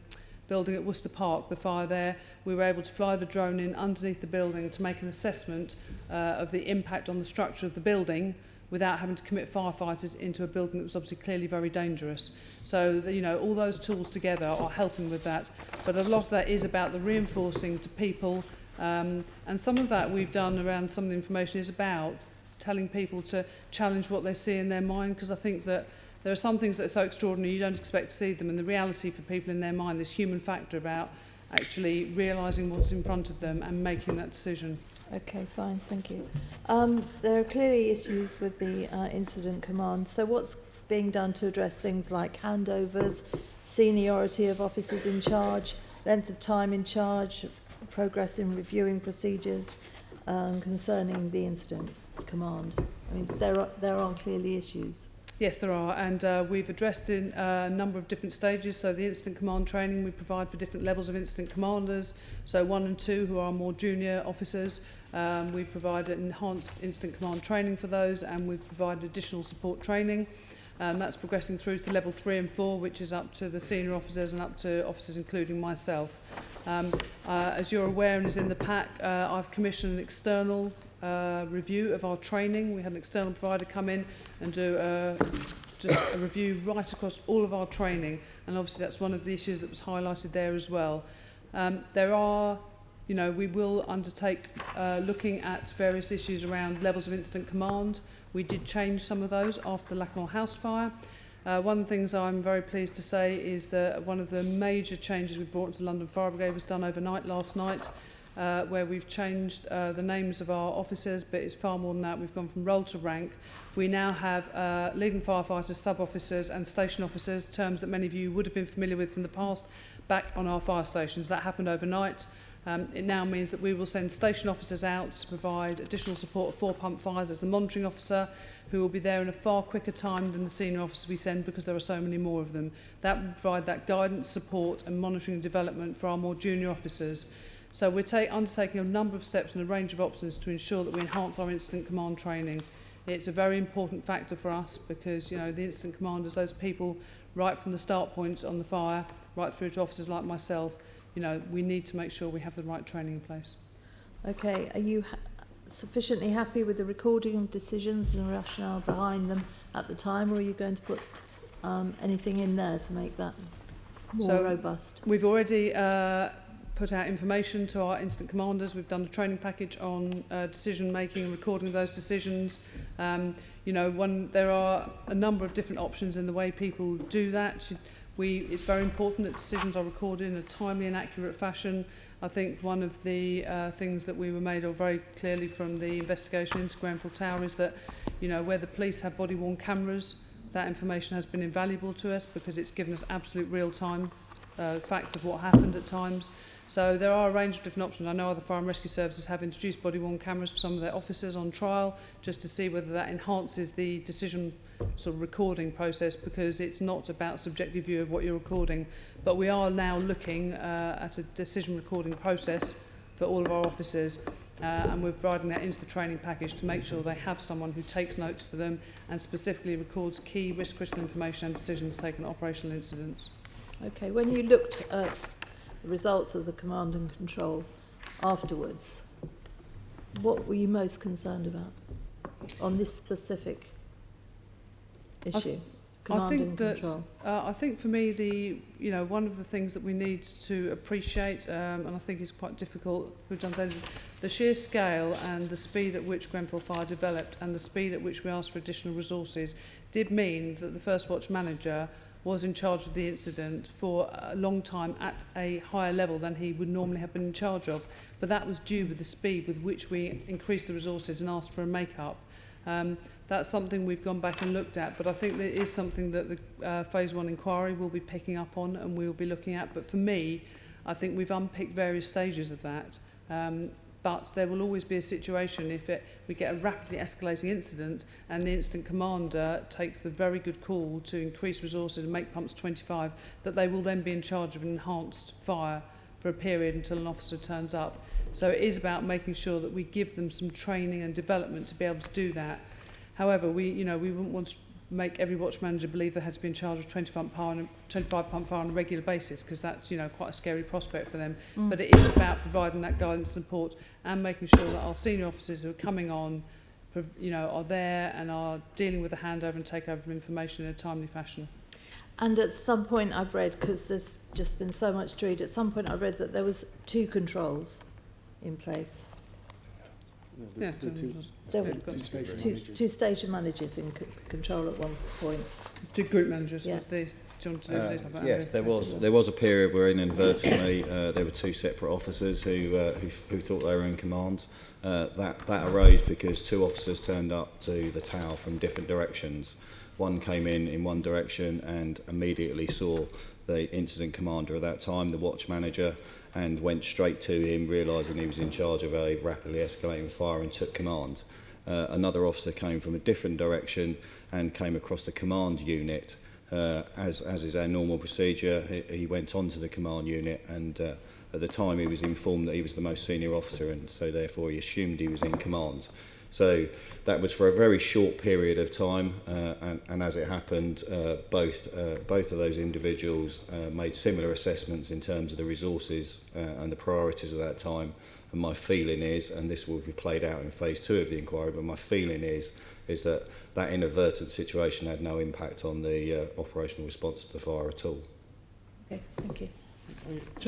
building at Worcester Park, the fire there, we were able to fly the drone in underneath the building to make an assessment of the impact on the structure of the building without having to commit firefighters into a building that was obviously clearly very dangerous. So, you know, all those tools together are helping with that. But a lot of that is about the reinforcing to people, and some of that we've done around some of the information is about telling people to challenge what they see in their mind, because I think that there are some things that are so extraordinary you don't expect to see them, and the reality for people in their mind, this human factor about actually realising what's in front of them and making that decision. Okay, fine, thank you. There are clearly issues with the incident command. So what's being done to address things like handovers, seniority of officers in charge, length of time in charge, progress in reviewing procedures concerning the incident command? I mean, there are clearly issues. Yes, there are, and we've addressed in a number of different stages. So the incident command training we provide for different levels of incident commanders, so 1 and 2 who are more junior officers. We provide enhanced incident command training for those, and we provide additional support training. That's progressing through to level 3 and 4, which is up to the senior officers and up to officers including myself. As you're aware and is in the pack, I've commissioned an external review of our training. We had an external provider come in and do just a review right across all of our training, and obviously that's one of the issues that was highlighted there as well. There are, you know, we will undertake looking at various issues around levels of incident command. We did change some of those after the Lackmore House fire. One of the things I'm very pleased to say is that one of the major changes we brought to London Fire Brigade was done overnight last night, where we've changed the names of our officers, but it's far more than that. We've gone from role to rank. We now have leading firefighters, sub-officers and station officers, terms that many of you would have been familiar with from the past, back on our fire stations. That happened overnight. It now means that we will send station officers out to provide additional support for pump fires as the monitoring officer, who will be there in a far quicker time than the senior officers we send, because there are so many more of them. That will provide that guidance, support and monitoring and development for our more junior officers. So we're undertaking a number of steps and a range of options to ensure that we enhance our incident command training. It's a very important factor for us because, you know, the incident commanders, those people right from the start point on the fire, right through to officers like myself, you know, we need to make sure we have the right training in place. Okay, are you sufficiently happy with the recording of decisions and the rationale behind them at the time, or are you going to put anything in there to make that more robust? We've already put out information to our incident commanders. We've done a training package on decision making and recording of those decisions. You know, there are a number of different options in the way people do that. It's very important that decisions are recorded in a timely and accurate fashion. I think one of the things that we were made of very clearly from the investigation into Grenfell Tower is that, you know, where the police have body-worn cameras, that information has been invaluable to us because it's given us absolute real-time facts of what happened at times. So there are a range of different options. I know other fire and rescue services have introduced body-worn cameras for some of their officers on trial just to see whether that enhances the decision sort of recording process, because it's not about subjective view of what you're recording. But we are now looking at a decision recording process for all of our officers, and we're providing that into the training package to make sure they have someone who takes notes for them and specifically records key risk-critical information and decisions taken at operational incidents. Okay, when you looked at the results of the command and control afterwards, what were you most concerned about on this specific issue? I think for me, one of the things that we need to appreciate, and I think is quite difficult for John said, is the sheer scale and the speed at which Grenfell Fire developed and the speed at which we asked for additional resources did mean that the First Watch Manager was in charge of the incident for a long time at a higher level than he would normally have been in charge of. But that was due with the speed with which we increased the resources and asked for a make-up. That's something we've gone back and looked at, but I think that is something that the Phase 1 inquiry will be picking up on and we will be looking at. But for me, I think we've unpicked various stages of that. But there will always be a situation if we get a rapidly escalating incident and the incident commander takes the very good call to increase resources and make pumps 25, that they will then be in charge of an enhanced fire for a period until an officer turns up. So it is about making sure that we give them some training and development to be able to do that. However, we wouldn't want to make every watch manager believe they had to be in charge of 25 pump fire on a regular basis, because that's quite a scary prospect for them. But it is about providing that guidance and support and making sure that our senior officers who are coming on are there and are dealing with the handover and takeover of information in a timely fashion. And at some point I've read, because there's just been so much to read, at some point I read that there was 2 controls in place. Yeah, there were two station managers in control at one point. 2 group managers. Yeah. Yes, there was a period where inadvertently there were 2 separate officers who thought they were in command. That arose because 2 officers turned up to the tower from different directions. One came in one direction and immediately saw the incident commander at that time, the watch manager, and went straight to him, realising he was in charge of a rapidly escalating fire, and took command. Another officer came from a different direction and came across the command unit. As is our normal procedure, he went on to the command unit, and at the time he was informed that he was the most senior officer, and so therefore he assumed he was in command. So that was for a very short period of time, and as it happened, both of those individuals made similar assessments in terms of the resources and the priorities of that time. And my feeling is, and this will be played out in phase 2 of the inquiry, but my feeling is that inadvertent situation had no impact on the operational response to the fire at all. Okay, thank you.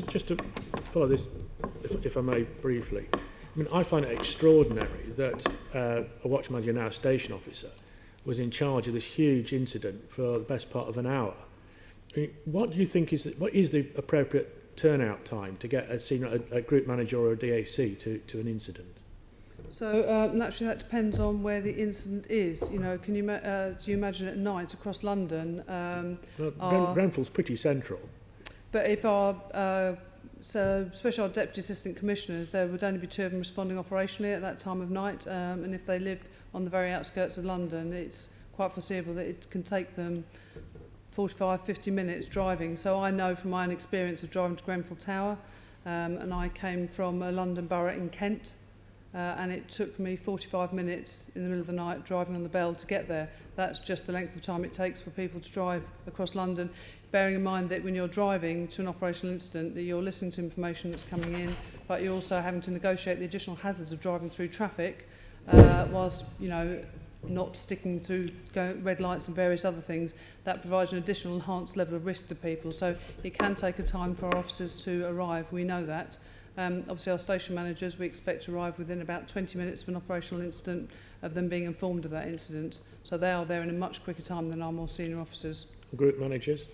Just to follow this, if I may briefly. I mean, I find it extraordinary that a watch manager, now a station officer, was in charge of this huge incident for the best part of an hour. I mean, what do you think what is the appropriate turnout time to get a group manager or a DAC to an incident? So naturally that depends on where the incident is. Can you do you imagine at night across London? Grenfell's pretty central. But if our especially our Deputy Assistant Commissioners, there would only be 2 of them responding operationally at that time of night, and if they lived on the very outskirts of London, it's quite foreseeable that it can take them 45-50 minutes driving. So I know from my own experience of driving to Grenfell Tower, and I came from a London borough in Kent, and it took me 45 minutes in the middle of the night driving on the bell to get there. That's just the length of time it takes for people to drive across London, bearing in mind that when you're driving to an operational incident, that you're listening to information that's coming in, but you're also having to negotiate the additional hazards of driving through traffic, whilst not sticking through red lights and various other things, that provides an additional enhanced level of risk to people. So it can take a time for our officers to arrive. We know that. Obviously, our station managers, we expect to arrive within about 20 minutes of an operational incident of them being informed of that incident. So they are there in a much quicker time than our more senior officers. Group managers?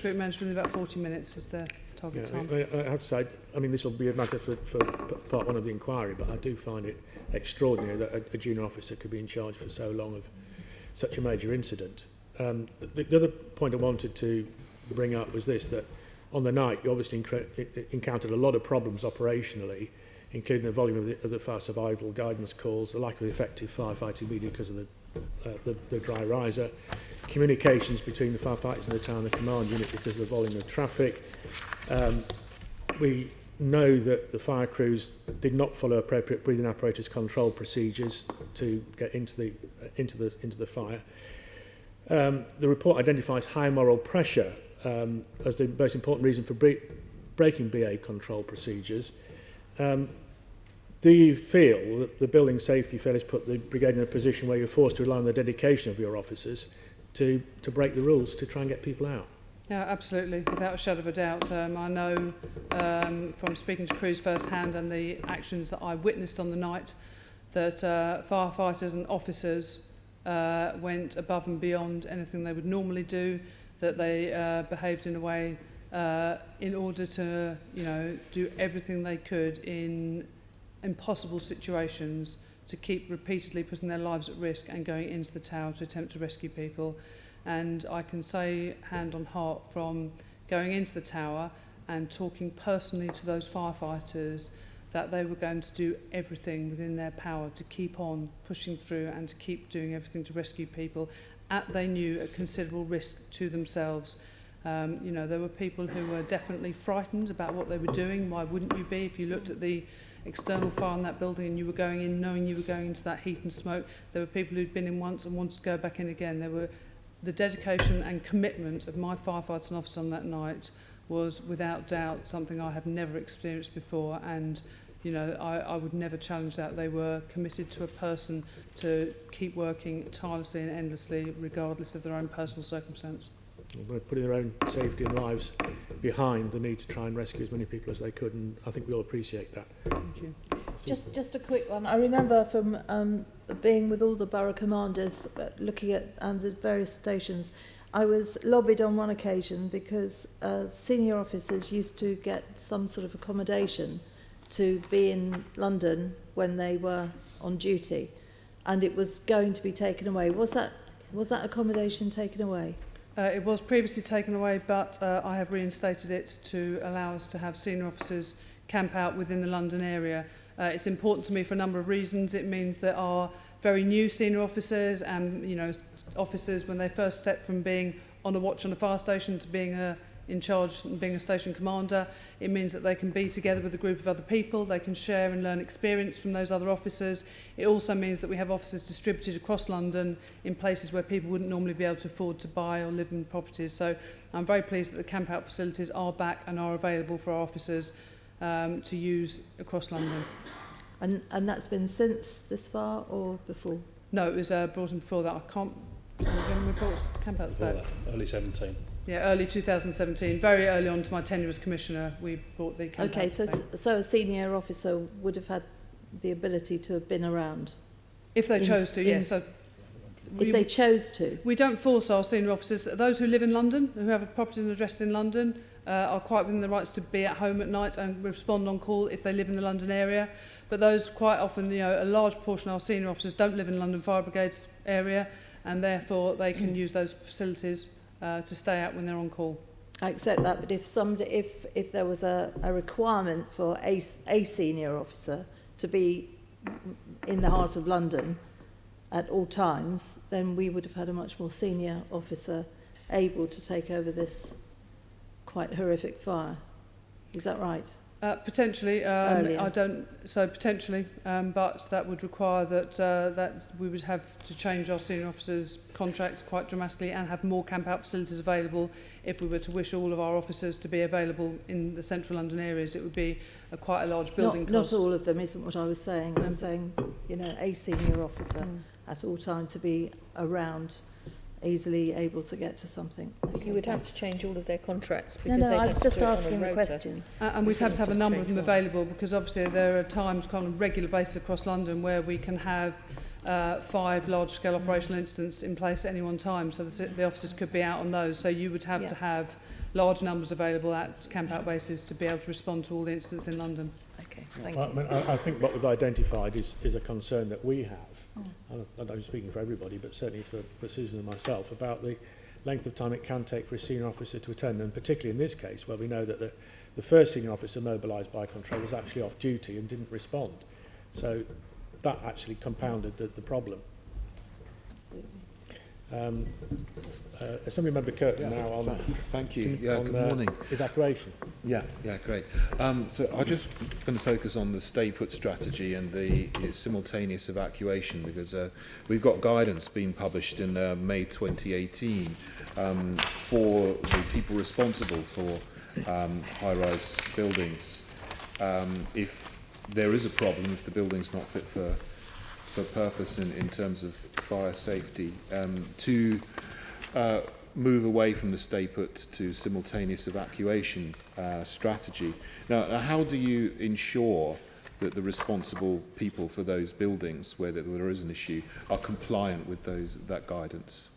Group managers within about 40 minutes is their target time. I have to say, I mean, this will be a matter for part one of the inquiry, but I do find it extraordinary that a junior officer could be in charge for so long of such a major incident. The other point I wanted to bring up was this, that on the night you obviously encountered a lot of problems operationally, including the volume of the fire survival guidance calls, the lack of effective firefighting media because of the dry riser, communications between the firefighters and the town and the command unit because of the volume of traffic. We know that the fire crews did not follow appropriate breathing apparatus control procedures to get into the fire. The report identifies high moral pressure as the most important reason for breaking BA control procedures. Do you feel that the building safety failures put the brigade in a position where you're forced to rely on the dedication of your officers to break the rules to try and get people out? Yeah, absolutely, without a shadow of a doubt. I know from speaking to crews firsthand and the actions that I witnessed on the night that firefighters and officers went above and beyond anything they would normally do, that they behaved in a way in order to, do everything they could in impossible situations to keep repeatedly putting their lives at risk and going into the tower to attempt to rescue people. And I can say, hand on heart, from going into the tower and talking personally to those firefighters, that they were going to do everything within their power to keep on pushing through and to keep doing everything to rescue people at, they knew, at considerable risk to themselves. There were people who were definitely frightened about what they were doing. Why wouldn't you be? If you looked at the external fire in that building and you were going in knowing you were going into that heat and smoke, there were people who'd been in once and wanted to go back in again. There were the dedication and commitment of my firefighters and officers on that night was without doubt something I have never experienced before, and I would never challenge that. They were committed to a person to keep working tirelessly and endlessly regardless of their own personal circumstance. They're putting their own safety and lives behind the need to try and rescue as many people as they could, and I think we all appreciate that. Thank you. Just a quick one. I remember from being with all the borough commanders, looking at the various stations, I was lobbied on one occasion because senior officers used to get some sort of accommodation to be in London when they were on duty, and it was going to be taken away. Was that accommodation taken away? It was previously taken away, but I have reinstated it to allow us to have senior officers camp out within the London area. It's important to me for a number of reasons. It means that our very new senior officers and officers, when they first step from being on a watch on a fire station to being in charge and being a station commander, it means that they can be together with a group of other people, they can share and learn experience from those other officers. It also means that we have officers distributed across London in places where people wouldn't normally be able to afford to buy or live in properties. So I'm very pleased that the camp out facilities are back and are available for our officers to use across London. And that's been since this far or before? No, it was brought in before that. I can't report camp out back. Early 17. Yeah, early 2017, very early on to my tenure as commissioner, we brought the camp Okay, out so a senior officer would have had the ability to have been around? If they chose to, yes. So if they chose to? We don't force our senior officers. Those who live in London, who have a property and address in London, are quite within their rights to be at home at night and respond on call if they live in the London area. But those quite often, a large portion of our senior officers don't live in London Fire Brigade's area, and therefore they can use those facilities to stay out when they're on call. I accept that, but if there was a requirement for a senior officer to be in the heart of London at all times, then we would have had a much more senior officer able to take over this quite horrific fire. Is that right? Potentially, I don't. So potentially, but that would require that we would have to change our senior officers' contracts quite dramatically and have more camp out facilities available. If we were to wish all of our officers to be available in the central London areas, it would be quite a large building cost. Not all of them isn't what I was saying. I was saying, a senior officer at all time to be around, easily able to get to something. You would have to change all of their contracts No, because no, they I have was to just do it on a asking the rota. question. And we'd have to have a Just number of change them one. available because obviously there are times on a regular basis across London where we can have 5 large-scale operational incidents in place at any one time, so the officers could be out on those. So you would have to have large numbers available at camp-out bases to be able to respond to all the incidents in London. Okay, thank I you. mean, I think what we've identified is a concern that we have. I'm not speaking for everybody, but certainly for Susan and myself, about the length of time it can take for a senior officer to attend, and particularly in this case where we know that the first senior officer mobilised by control was actually off duty and didn't respond. So that actually compounded the problem. Absolutely. Assembly Member Curtin now on, Thank you. Yeah, on good morning. evacuation. Yeah, great. So I'm just going to focus on the stay put strategy and the simultaneous evacuation, because we've got guidance being published in May 2018 for the people responsible for high-rise buildings. If there is a problem, if the building's not fit for purpose in terms of fire safety, to move away from the stay put to simultaneous evacuation strategy. Now, how do you ensure that the responsible people for those buildings where there is an issue are compliant with that guidance?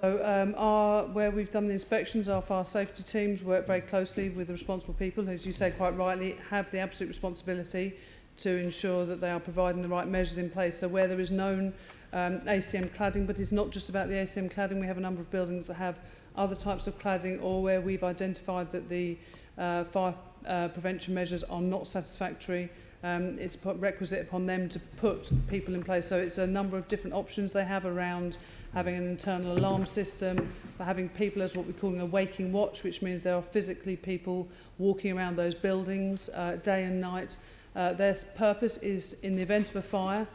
So where we've done the inspections, our fire safety teams work very closely with the responsible people, as you say quite rightly, have the absolute responsibility to ensure that they are providing the right measures in place. So where there is known ACM cladding, but it's not just about the ACM cladding, we have a number of buildings that have other types of cladding, or where we've identified that the fire prevention measures are not satisfactory, it's requisite upon them to put people in place. So it's a number of different options they have around having an internal alarm system, for having people as what we're calling a waking watch, which means there are physically people walking around those buildings day and night. Their purpose is, in the event of a fire,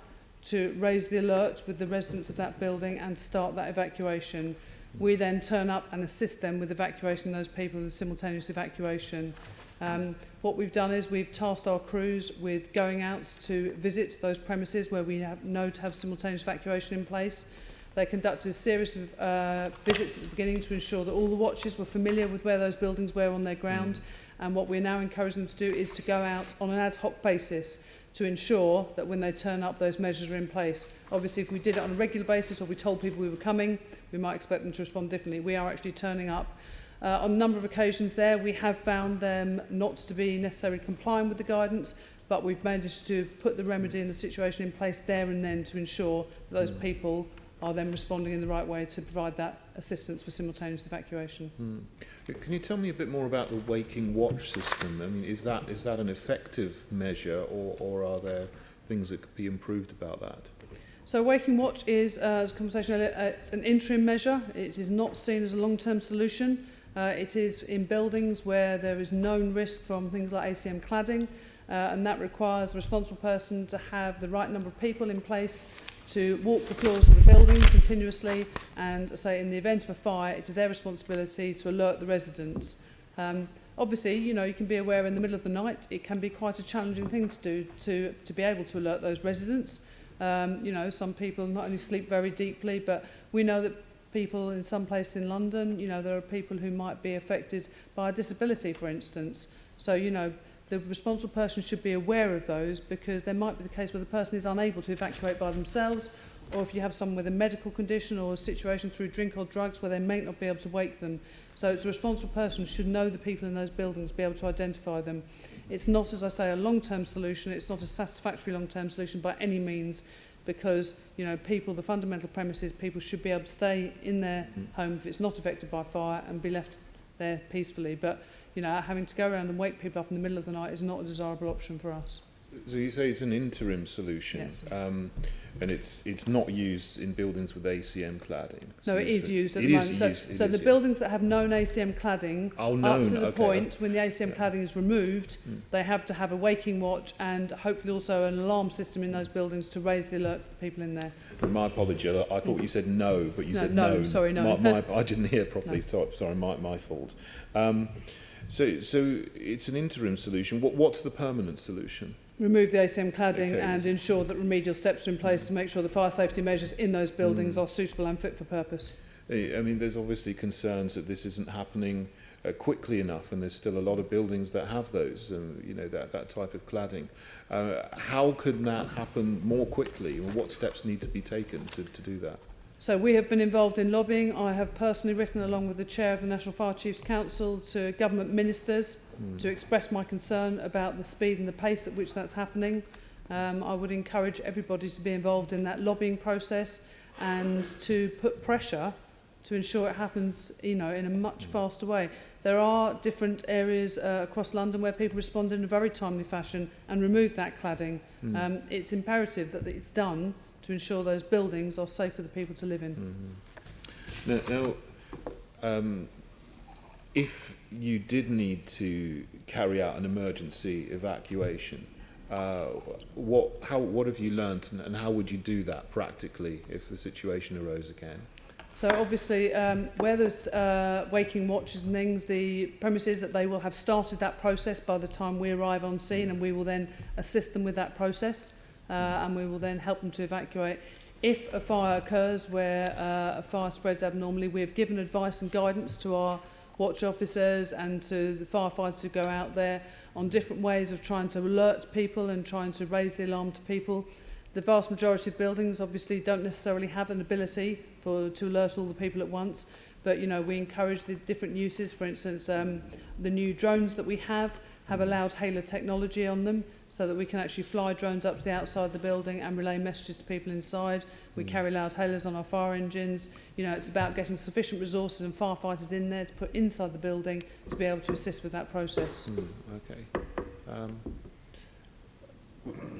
to raise the alert with the residents of that building and start that evacuation. We then turn up and assist them with evacuating those people with simultaneous evacuation. What we've done is we've tasked our crews with going out to visit those premises where we know to have simultaneous evacuation in place. They conducted a series of visits at the beginning to ensure that all the watches were familiar with where those buildings were on their ground. And what we're now encouraging them to do is to go out on an ad hoc basis to ensure that when they turn up, those measures are in place. Obviously, if we did it on a regular basis or we told people we were coming, we might expect them to respond differently. We are actually turning up. On a number of occasions there, we have found them not to be necessarily complying with the guidance, but we've managed to put the remedy and the situation in place there and then to ensure that those people are then responding in the right way to provide that assistance for simultaneous evacuation. Can you tell me a bit more about the waking watch system? I mean, is that an effective measure, or are there things that could be improved about that? So waking watch is, as a conversation earlier, it's an interim measure. It is not seen as a long-term solution. It is in buildings where there is known risk from things like ACM cladding, and that requires a responsible person to have the right number of people in place to walk the floors of the building continuously, and say in the event of a fire, it is their responsibility to alert the residents. Obviously, you know, you can be aware in the middle of the night, it can be quite a challenging thing to do to be able to alert those residents. You know, some people not only sleep very deeply, but we know that people in some places in London, you know, there are people who might be affected by a disability, for instance. So, you know, the responsible person should be aware of those, because there might be the case where the person is unable to evacuate by themselves, or if you have someone with a medical condition or a situation through drink or drugs where they may not be able to wake them. So it's a responsible person should know the people in those buildings, be able to identify them. It's not, as I say, a long-term solution. It's not a satisfactory long-term solution by any means, because, you know, people, the fundamental premise is people should be able to stay in their home if it's not affected by fire and be left there peacefully. But, you know, having to go around and wake people up in the middle of the night is not a desirable option for us. So you say it's an interim solution, Yes. And it's not used in buildings with ACM cladding. No, So it is used at the it moment. is So, used, it so is the used. buildings that have known ACM cladding, up to the point when the ACM cladding is removed, they have to have a waking watch and hopefully also an alarm system in those buildings to raise the alert to the people in there. My apology, I thought you said no, but you said no, no. sorry, no. I didn't hear properly, No. sorry, my fault. So it's an interim solution. What's the permanent solution? remove the ACM cladding Okay. and ensure that remedial steps are in place to make sure the fire safety measures in those buildings are suitable and fit for purpose. I mean, there's obviously concerns that this isn't happening quickly enough, and there's still a lot of buildings that have those, you know, that type of cladding. How could that happen more quickly, and what steps need to be taken to do that? So we have been involved in lobbying. I have personally written, along with the chair of the National Fire Chiefs Council, to government ministers to express my concern about the speed and the pace at which that's happening. I would encourage everybody to be involved in that lobbying process and to put pressure to ensure it happens, you know, in a much faster way. There are different areas across London where people respond in a very timely fashion and remove that cladding. It's imperative that it's done to ensure those buildings are safe for the people to live in. If you did need to carry out an emergency evacuation, what have you learnt, and how would you do that practically if the situation arose again? So obviously, where there's waking watches and things, the premise is that they will have started that process by the time we arrive on scene, and we will then assist them with that process, and we will then help them to evacuate. If a fire occurs where a fire spreads abnormally, we have given advice and guidance to our watch officers and to the firefighters who go out there on different ways of trying to alert people and trying to raise the alarm to people. The vast majority of buildings obviously don't necessarily have an ability to alert all the people at once, but you know, we encourage the different uses. For instance, the new drones that we have allowed hailer technology on them, so that we can actually fly drones up to the outside of the building and relay messages to people inside. We carry loud hailers on our fire engines. You know, it's about getting sufficient resources and firefighters in there to put inside the building to be able to assist with that process. Okay.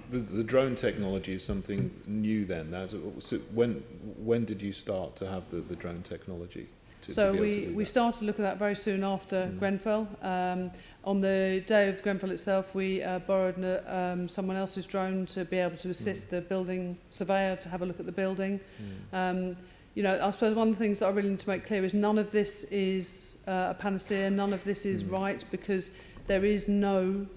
The drone technology is something new then. So when did you start to have the drone technology? So we started to look at that very soon after Grenfell. On the day of Grenfell itself, we borrowed someone else's drone to be able to assist the building surveyor to have a look at the building. You know, I suppose one of the things that I really need to make clear is none of this is a panacea, none of this is right, because there is no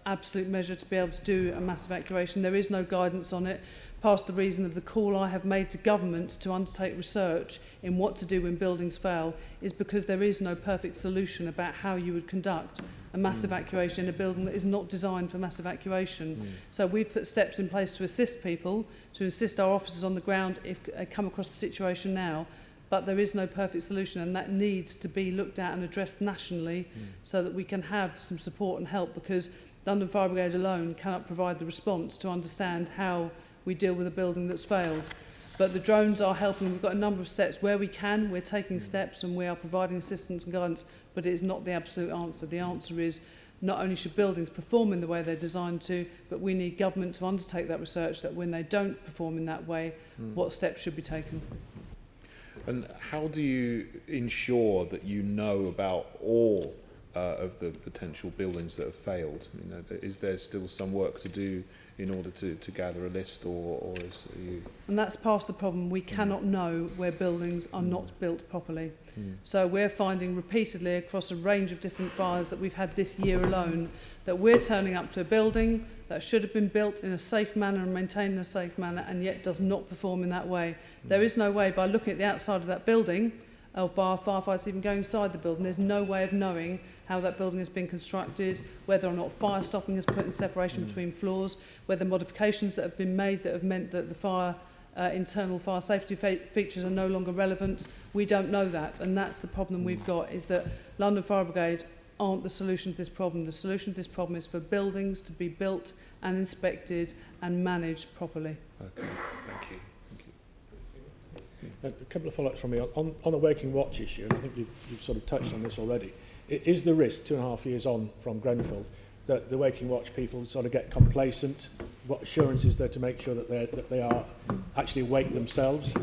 absolute measure to be able to do a mass evacuation. There is no guidance on it. Part of the reason of the call I have made to government to undertake research in what to do when buildings fail is because there is no perfect solution about how you would conduct a mass evacuation in a building that is not designed for mass evacuation. So we've put steps in place to assist people, to assist our officers on the ground if they come across the situation now, but there is no perfect solution, and that needs to be looked at and addressed nationally so that we can have some support and help, because London Fire Brigade alone cannot provide the response to understand how we deal with a building that's failed. But the drones are helping. We've got a number of steps where we can. We're taking steps and we are providing assistance and guidance, but it is not the absolute answer. The answer is not only should buildings perform in the way they're designed to, but we need government to undertake that research, that when they don't perform in that way, what steps should be taken. And how do you ensure that you know about all of the potential buildings that have failed? You know, is there still some work to do in order to gather a list, or is you... And that's part of the problem. We cannot know where buildings are not built properly. So we're finding repeatedly across a range of different fires that we've had this year alone that we're turning up to a building that should have been built in a safe manner and maintained in a safe manner, and yet does not perform in that way. There is no way, by looking at the outside of that building, or by our firefighters even going inside the building, there's no way of knowing how that building has been constructed, whether or not fire stopping is put in separation between floors, whether modifications that have been made that have meant that the internal fire safety features are no longer relevant. We don't know that, and that's the problem we've got, is that London Fire Brigade aren't the solution to this problem. The solution to this problem is for buildings to be built and inspected and managed properly. Okay, thank you. A couple of follow-ups from me on the waking watch issue, and I think you've sort of touched on this already. Is the risk 2.5 years on from Grenfell that the waking watch people sort of get complacent? What assurance is there to make sure that they are actually awake themselves?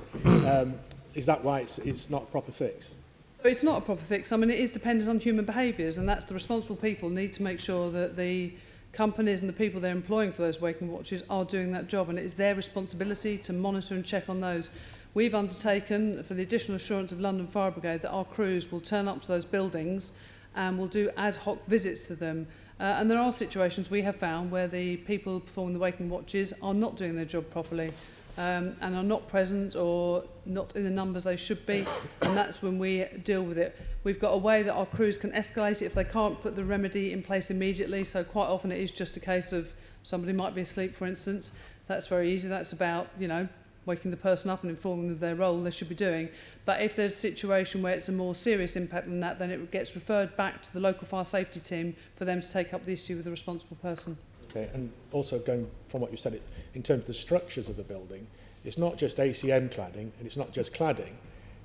Is that why it's not a proper fix? So it's not a proper fix. I mean, it is dependent on human behaviours, and that's the responsible people need to make sure that the companies and the people they're employing for those waking watches are doing that job, and it is their responsibility to monitor and check on those. We've undertaken, for the additional assurance of London Fire Brigade, that our crews will turn up to those buildings and will do ad hoc visits to them. And there are situations we have found where the people performing the waking watches are not doing their job properly and are not present or not in the numbers they should be, and that's when we deal with it. We've got a way that our crews can escalate it if they can't put the remedy in place immediately, so quite often it is just a case of somebody might be asleep, for instance. That's very easy. That's about, you know, waking the person up and informing them of their role they should be doing. But if there's a situation where it's a more serious impact than that, then it gets referred back to the local fire safety team for them to take up the issue with the responsible person. Okay, and also going from what you said, in terms of the structures of the building, it's not just ACM cladding and it's not just cladding,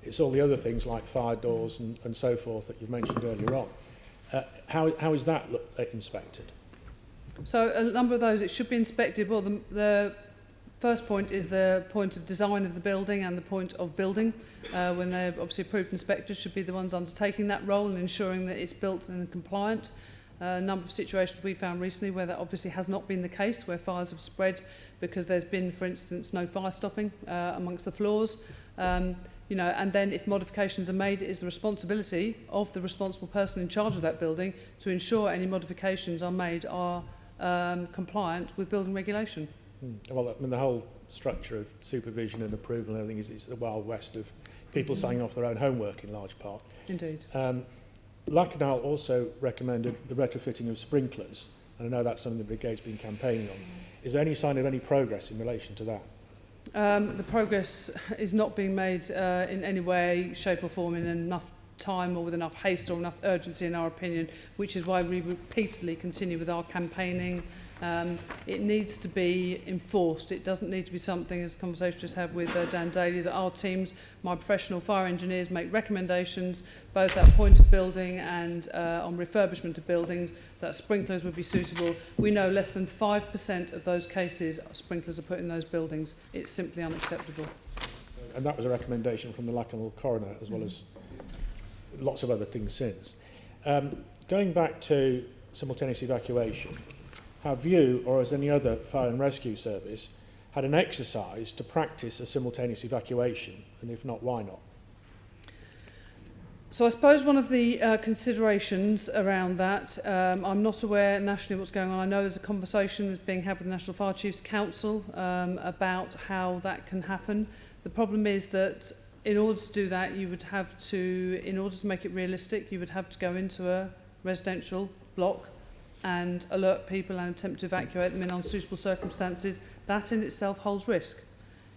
it's all the other things like fire doors and so forth that you've mentioned earlier on. How is that inspected? So a number of those, it should be inspected. Well, the first point is the point of design of the building and the point of building. When they're obviously approved inspectors should be the ones undertaking that role and ensuring that it's built and compliant. A number of situations we found recently where that obviously has not been the case, where fires have spread because there's been, for instance, no fire stopping amongst the floors. You know, and then if modifications are made, it is the responsibility of the responsible person in charge of that building to ensure any modifications are made are compliant with building regulation. Well, I mean, the whole structure of supervision and approval and everything is the Wild West of people signing off their own homework in large part. Indeed. Lacanal also recommended the retrofitting of sprinklers, and I know that's something the Brigade's been campaigning on. Is there any sign of any progress in relation to that? The progress is not being made in any way, shape or form in enough time or with enough haste or enough urgency in our opinion, which is why we repeatedly continue with our campaigning. It needs to be enforced. It doesn't need to be something, as the conversation just had with Dan Daly, that our teams, my professional fire engineers, make recommendations both at point of building and on refurbishment of buildings that sprinklers would be suitable. We know less than 5% of those cases sprinklers are put in those buildings. It's simply unacceptable. And that was a recommendation from the Lacanal coroner as well as lots of other things since. Going back to simultaneous evacuation, have you, or has any other fire and rescue service, had an exercise to practice a simultaneous evacuation? And if not, why not? So I suppose one of the considerations around that, I'm not aware nationally what's going on. I know there's a conversation that's being had with the National Fire Chiefs Council about how that can happen. The problem is that in order to do that, you would have to, in order to make it realistic, you would have to go into a residential block and alert people and attempt to evacuate them in unsuitable circumstances. That in itself holds risk.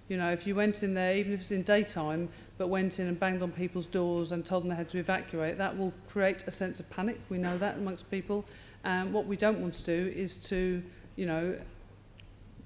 You know, if you went in there, even if it's in daytime, but went in and banged on people's doors and told them they had to evacuate, that will create a sense of panic. We know that amongst people. And what we don't want to do is to, you know,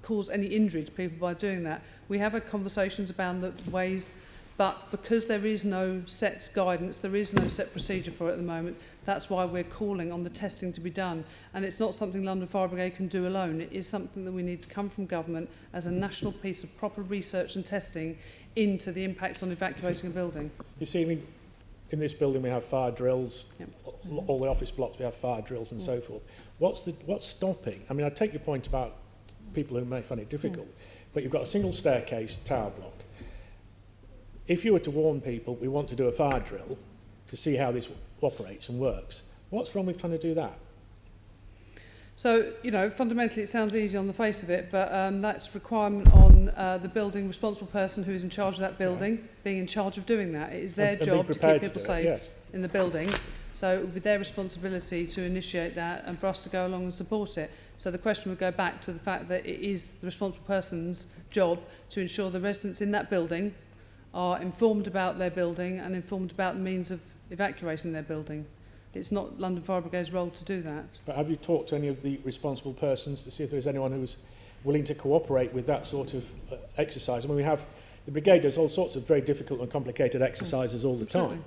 cause any injury to people by doing that. We have had conversations about the ways, but because there is no set guidance, there is no set procedure for it at the moment, that's why we're calling on the testing to be done. And it's not something London Fire Brigade can do alone. It is something that we need to come from government as a national piece of proper research and testing into the impacts on evacuating a building. You see, I mean, in this building we have fire drills, Yep. all the office blocks we have fire drills and so forth. What's stopping? I mean, I take your point about people who may find it difficult, but you've got a single staircase tower block. If you were to warn people, we want to do a fire drill to see how this operates and works, what's wrong with trying to do that? So, you know, fundamentally it sounds easy on the face of it, but that's requirement on the building responsible person who is in charge of that building, being in charge of doing that. It is their job to keep people safe in the building. So it would be their responsibility to initiate that and for us to go along and support it. So the question would go back to the fact that it is the responsible person's job to ensure the residents in that building are informed about their building and informed about the means of evacuating their building. It's not London Fire Brigade's role to do that. But have you talked to any of the responsible persons to see if there's anyone who's willing to cooperate with that sort of exercise? I mean, the Brigade does all sorts of very difficult and complicated exercises all the time.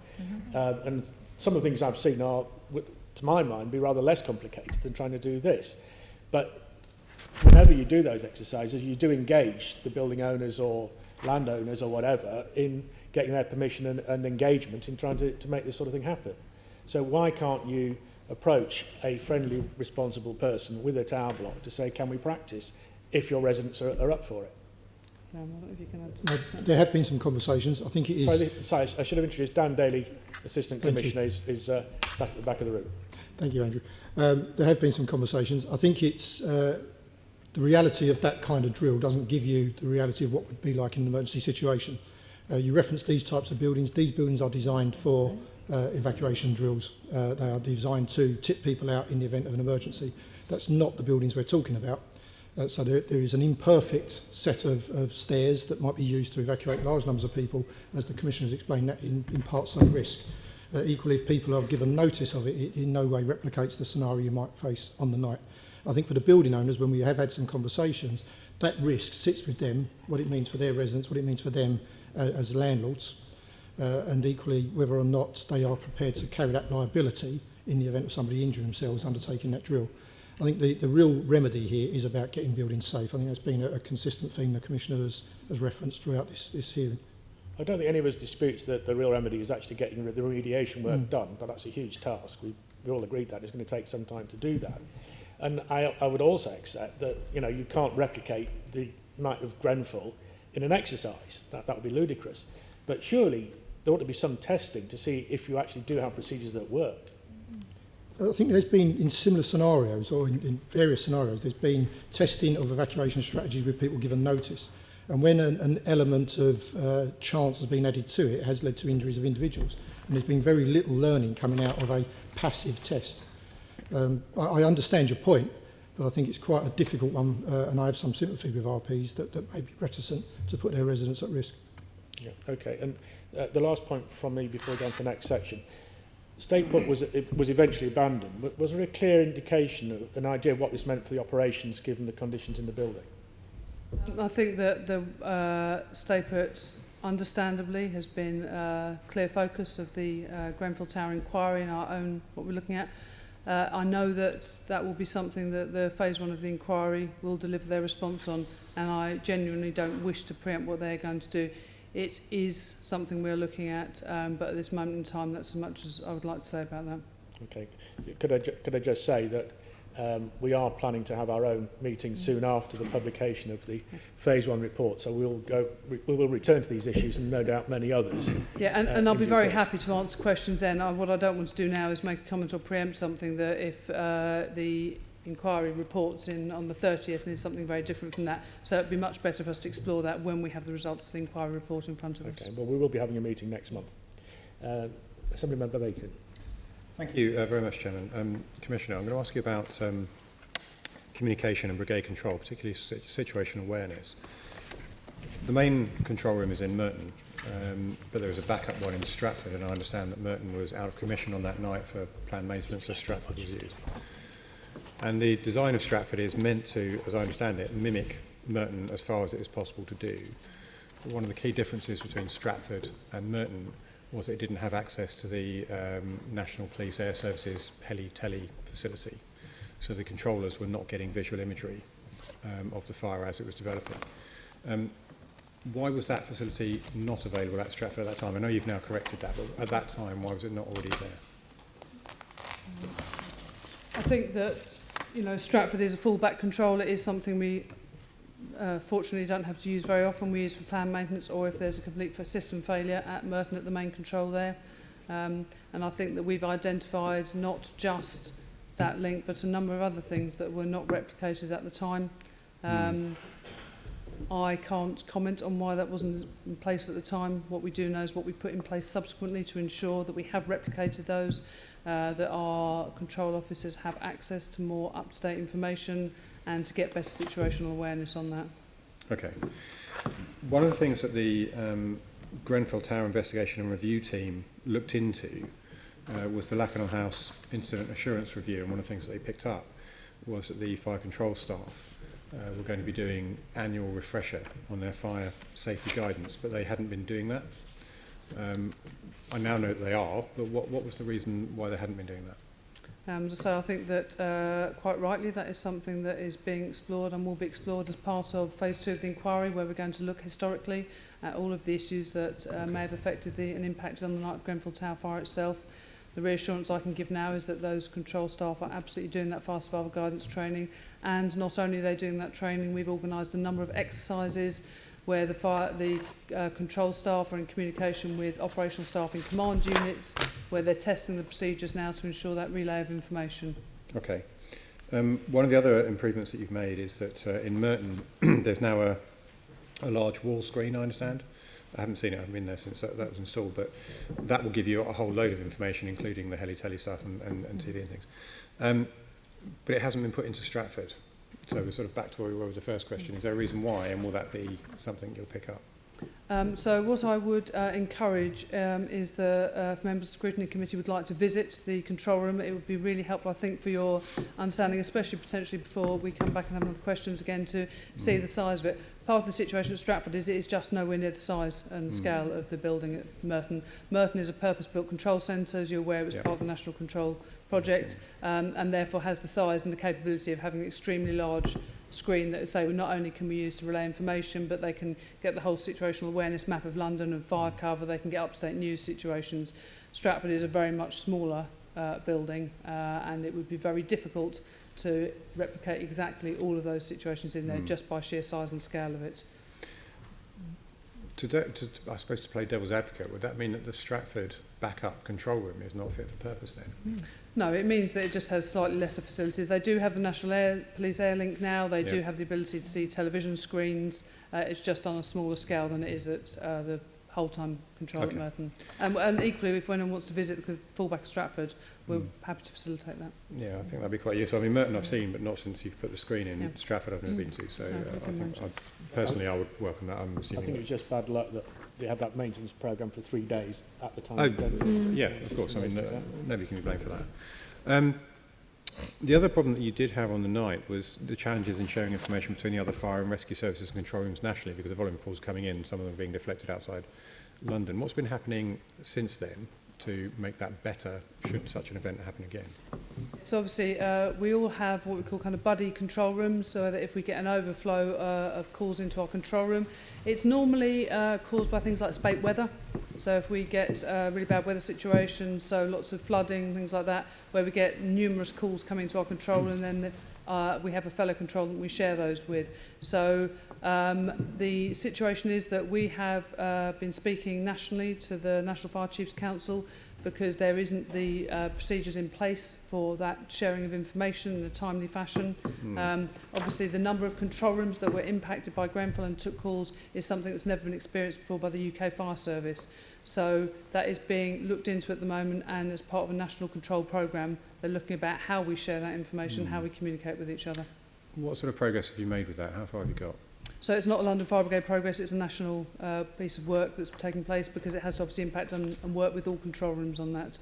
And some of the things I've seen are, to my mind, be rather less complicated than trying to do this. But whenever you do those exercises, you do engage the building owners or landowners or whatever in getting their permission and engagement in trying to make this sort of thing happen. So why can't you approach a friendly, responsible person with a tower block to say, can we practice if your residents are up for it? Dan, I don't know if you can No, add. there have been some conversations. I think it is... Sorry, I should have introduced Dan Daly, Assistant Thank Commissioner, is sat at the back of the room. Thank you, Andrew. There have been some conversations. I think it's the reality of that kind of drill doesn't give you the reality of what would be like in an emergency situation. You reference these types of buildings. These buildings are designed for evacuation drills. They are designed to tip people out in the event of an emergency. That's not the buildings we're talking about. So there is an imperfect set of stairs that might be used to evacuate large numbers of people. As the Commissioner has explained, that in part some risk. Equally, if people are given notice of it, it in no way replicates the scenario you might face on the night. I think for the building owners, when we have had some conversations, that risk sits with them, what it means for their residents, what it means for them as landlords, and equally whether or not they are prepared to carry that liability in the event of somebody injuring themselves undertaking that drill. I think the real remedy here is about getting buildings safe. I think that's been a consistent theme the Commissioner has referenced throughout this hearing. I don't think any of us disputes that the real remedy is actually getting the remediation work done, but that's a huge task. We all agreed that it's going to take some time to do that. And I would also accept that, you know, you can't replicate the night of Grenfell in an exercise. That would be ludicrous. But surely there ought to be some testing to see if you actually do have procedures that work. I think there's been, in similar scenarios, or in various scenarios, there's been testing of evacuation strategies with people given notice. And when an element of chance has been added to it, it has led to injuries of individuals. And there's been very little learning coming out of a passive test. I understand your point, but I think it's quite a difficult one, and I have some sympathy with RPs that may be reticent to put their residents at risk. Yeah, okay. And the last point from me before we go on to the next section. Stay put was eventually abandoned. Was there a clear indication, an idea of what this meant for the operations given the conditions in the building? I think that the stay put, understandably, has been a clear focus of the Grenfell Tower inquiry and our own, what we're looking at. I know that will be something that the phase 1 of the inquiry will deliver their response on, and I genuinely don't wish to preempt what they're going to do. It is something we're looking at, but at this moment in time, that's as much as I would like to say about that. Okay. Could I just say that we are planning to have our own meeting soon after the publication of the phase 1 report, so we will return to these issues and no doubt many others. Yeah, and I'll be very happy to answer questions then. What I don't want to do now is make a comment or preempt something that if the inquiry reports in on the 30th and is something very different from that. So it'd be much better for us to explore that when we have the results of the inquiry report in front of us. Okay, well, we will be having a meeting next month. Assembly Member Bacon. Thank you very much, Chairman. Commissioner, I'm going to ask you about communication and brigade control, particularly situation awareness. The main control room is in Merton, but there is a backup one in Stratford, and I understand that Merton was out of commission on that night for planned maintenance, so Stratford was used. And the design of Stratford is meant to, as I understand it, mimic Merton as far as it is possible to do. But one of the key differences between Stratford and Merton was it didn't have access to the National Police Air Services heli-tele facility. So the controllers were not getting visual imagery of the fire as it was developing. Why was that facility not available at Stratford at that time? I know you've now corrected that, but at that time, why was it not already there? I think that, you know, Stratford is a fallback control. It is something we fortunately don't have to use very often. We use for planned maintenance or if there's a complete system failure at Merton at the main control there. And I think that we've identified not just that link but a number of other things that were not replicated at the time. I can't comment on why that wasn't in place at the time. What we do know is what we put in place subsequently to ensure that we have replicated those, that our control officers have access to more up-to-date information and to get better situational awareness on that. Okay. One of the things that the Grenfell Tower Investigation and Review team looked into was the Lakenham House Incident Assurance Review, and one of the things that they picked up was that the fire control staff were going to be doing annual refresher on their fire safety guidance, but they hadn't been doing that. I now know that they are, but what was the reason why they hadn't been doing that? So I think that quite rightly that is something that is being explored and will be explored as part of phase 2 of the inquiry, where we're going to look historically at all of the issues that may have affected and impacted on the night of Grenfell Tower fire itself. The reassurance I can give now is that those control staff are absolutely doing that fire survival guidance training, and not only are they doing that training, we've organised a number of exercises where the control staff are in communication with operational staff in command units, where they're testing the procedures now to ensure that relay of information. Okay. One of the other improvements that you've made is that in Merton there's now a large wall screen, I understand. I haven't seen it, I haven't been there since that was installed, but that will give you a whole load of information, including the heli-tele stuff and TV and things. But it hasn't been put into Stratford. So we're sort of back to where we were with the first question. Is there a reason why, and will that be something you'll pick up? So what I would encourage is if members of the Scrutiny Committee would like to visit the control room, it would be really helpful, I think, for your understanding, especially potentially before we come back and have another questions again, to see the size of it. Part of the situation at Stratford is it is just nowhere near the size and scale of the building at Merton. Merton is a purpose-built control centre, as you're aware, it was part of the National Control Project, and therefore has the size and the capability of having an extremely large screen that, say, not only can we use to relay information, but they can get the whole situational awareness map of London and fire cover, they can get up-to-date news situations. Stratford is a very much smaller building, and it would be very difficult to replicate exactly all of those situations in there just by sheer size and scale of it. I suppose to play devil's advocate, would that mean that the Stratford backup control room is not fit for purpose then? No, it means that it just has slightly lesser facilities. They do have the National Police Air Link now. They do have the ability to see television screens. It's just on a smaller scale than it is at the whole-time control at Merton. And equally, if anyone wants to visit the fallback of Stratford, we're happy to facilitate that. Yeah, I think that'd be quite useful. I mean, Merton I've seen, but not since you've put the screen in. Stratford I've never been to, so I think personally I would welcome that. I'm assuming I think it was just bad luck that they had that maintenance programme for 3 days at the time. Yeah, of course. I mean, nobody can be blamed for that. The other problem that you did have on the night was the challenges in sharing information between the other fire and rescue services and control rooms nationally, because the volume of calls coming in, some of them being deflected outside London. What's been happening since then to make that better should such an event happen again? So obviously we all have what we call kind of buddy control rooms, so that if we get an overflow of calls into our control room, it's normally caused by things like spate weather. So if we get really bad weather situations, so lots of flooding, things like that, where we get numerous calls coming to our control room, then we have a fellow control that we share those with. So the situation is that we have been speaking nationally to the National Fire Chiefs Council, because there isn't the procedures in place for that sharing of information in a timely fashion. Obviously, the number of control rooms that were impacted by Grenfell and took calls is something that's never been experienced before by the UK Fire Service. So that is being looked into at the moment, and as part of a national control programme, they're looking about how we share that information, how we communicate with each other. What sort of progress have you made with that? How far have you got? So it's not a London Fire Brigade progress, it's a national piece of work that's taking place, because it has to obviously impact on and work with all control rooms on that.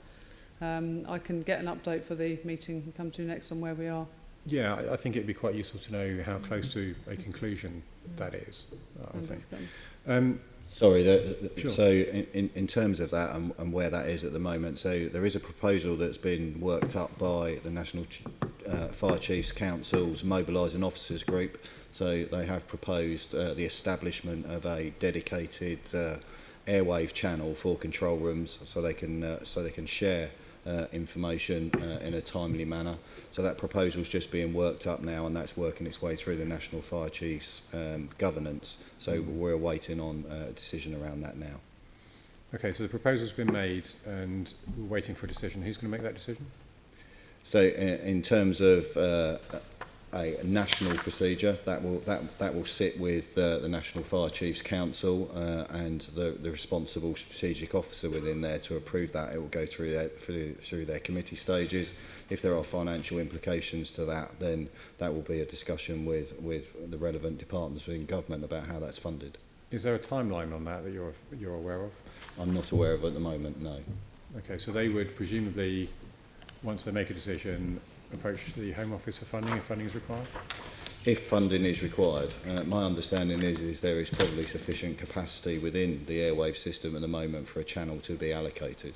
I can get an update for the meeting we come to next on where we are. Yeah, I think it'd be quite useful to know how close to a conclusion that is, I think. Sorry, Sure. so in terms of that and where that is at the moment, so there is a proposal that's been worked up by the National Fire Chiefs Council's Mobilising Officers Group. So they have proposed the establishment of a dedicated airwave channel for control rooms, so they can share information in a timely manner. So that proposal's just being worked up now, and that's working its way through the National Fire Chiefs governance. So we're waiting on a decision around that now. Okay, so the proposal's been made and we're waiting for a decision. Who's going to make that decision? So in terms of a national procedure, that will sit with the National Fire Chiefs Council and the responsible strategic officer within there to approve that. It will go through their committee stages. If there are financial implications to that, then that will be a discussion with the relevant departments within government about how that's funded. Is there a timeline on that you're aware of? I'm not aware of at the moment, no. Okay, so they would presumably, once they make a decision, approach the Home Office for funding if funding is required? If funding is required. My understanding is there is probably sufficient capacity within the airwave system at the moment for a channel to be allocated.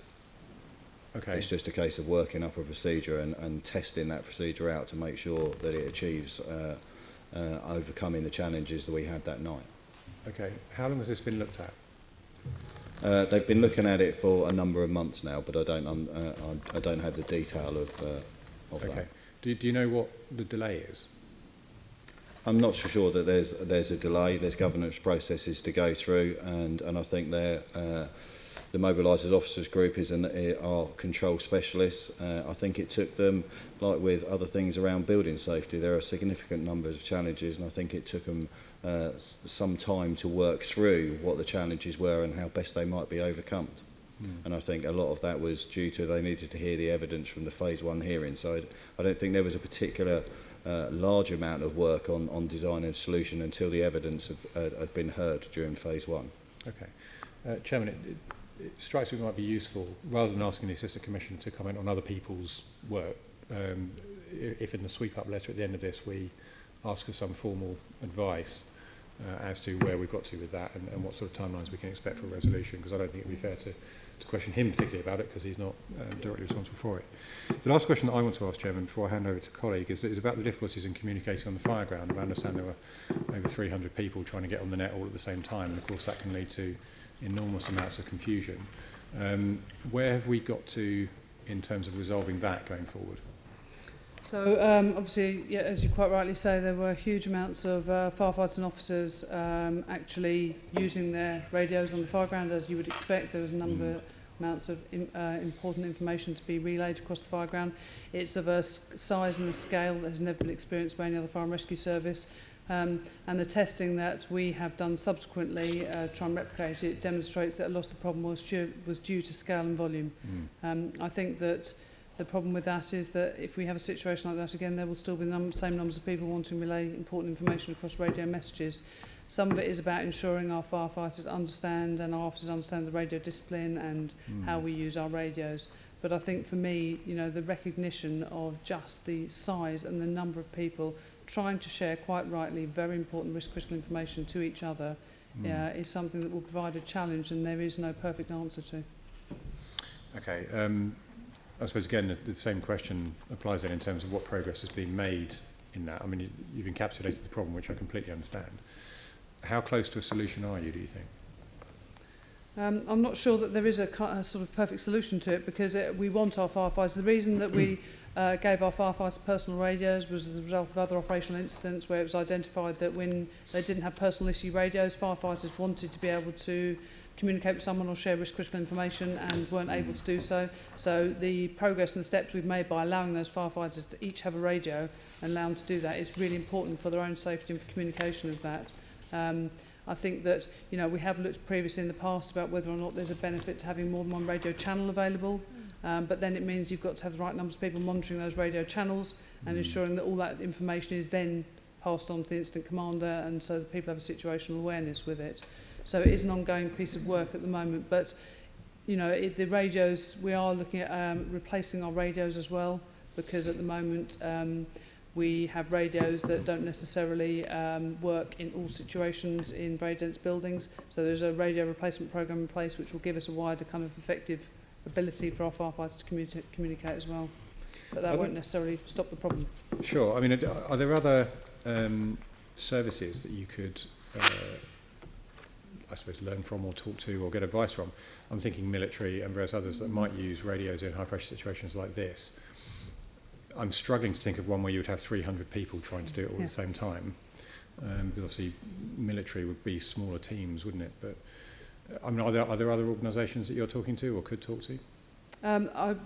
Okay. It's just a case of working up a procedure and testing that procedure out to make sure that it achieves overcoming the challenges that we had that night. Okay. How long has this been looked at? They've been looking at it for a number of months now, but I don't have the detail of Okay. that. Do you know what the delay is? I'm not so sure that there's a delay. There's governance processes to go through, and I think the mobilisers officers group are control specialists. I think it took them, like with other things around building safety, there are significant numbers of challenges, and I think it took them some time to work through what the challenges were and how best they might be overcome. And I think a lot of that was due to they needed to hear the evidence from the phase 1 hearing. So I don't think there was a particular large amount of work on design and solution until the evidence had been heard during phase 1. Okay. Chairman, it strikes me it might be useful, rather than asking the Assistant Commissioner to comment on other people's work, if in the sweep-up letter at the end of this we ask for some formal advice as to where we've got to with that and what sort of timelines we can expect for a resolution, because I don't think it would be fair to question him particularly about it, because he's not directly responsible for it. The last question that I want to ask, Chairman, before I hand over to colleague, is about the difficulties in communicating on the fire ground. I understand there were over 300 people trying to get on the net all at the same time, and of course that can lead to enormous amounts of confusion. Where have we got to in terms of resolving that going forward? So obviously, yeah, as you quite rightly say, there were huge amounts of firefighters and officers actually using their radios on the fire ground, as you would expect. There was a amounts of important information to be relayed across the fire ground. It's of a size and a scale that has never been experienced by any other fire and rescue service. And the testing that we have done subsequently, try and replicate it, demonstrates that a lot of the problem was due to scale and volume. I think that the problem with that is that if we have a situation like that again, there will still be the same numbers of people wanting to relay important information across radio messages. Some of it is about ensuring our firefighters understand and our officers understand the radio discipline and how we use our radios. But I think for me, you know, the recognition of just the size and the number of people trying to share, quite rightly, very important risk-critical information to each other is something that will provide a challenge, and there is no perfect answer to. Okay. I suppose, again, the same question applies then in terms of what progress has been made in that. I mean, you've encapsulated the problem, which I completely understand. How close to a solution are you, do you think? I'm not sure that there is a sort of perfect solution to it, because we want our firefighters. The reason that we gave our firefighters personal radios was as a result of other operational incidents where it was identified that when they didn't have personal issue radios, firefighters wanted to be able to communicate with someone or share risk-critical information and weren't able to do so. So the progress and the steps we've made by allowing those firefighters to each have a radio and allow them to do that is really important for their own safety and for communication of that. I think that, you know, we have looked previously in the past about whether or not there's a benefit to having more than one radio channel available, but then it means you've got to have the right numbers of people monitoring those radio channels and ensuring that all that information is then passed on to the incident commander, and so that people have a situational awareness with it. So it is an ongoing piece of work at the moment, but you know, the radios, we are looking at replacing our radios as well, because at the moment we have radios that don't necessarily work in all situations in very dense buildings. So there's a radio replacement program in place which will give us a wider kind of effective ability for our firefighters to communicate as well. But that won't necessarily stop the problem. Sure. I mean, are there other services that you could I suppose learn from or talk to or get advice from? I'm thinking military and various others that might use radios in high pressure situations like this. I'm struggling to think of one where you would have 300 people trying to do it all at the same time, because obviously military would be smaller teams, wouldn't it? But I mean, are there other organisations that you're talking to or could talk to?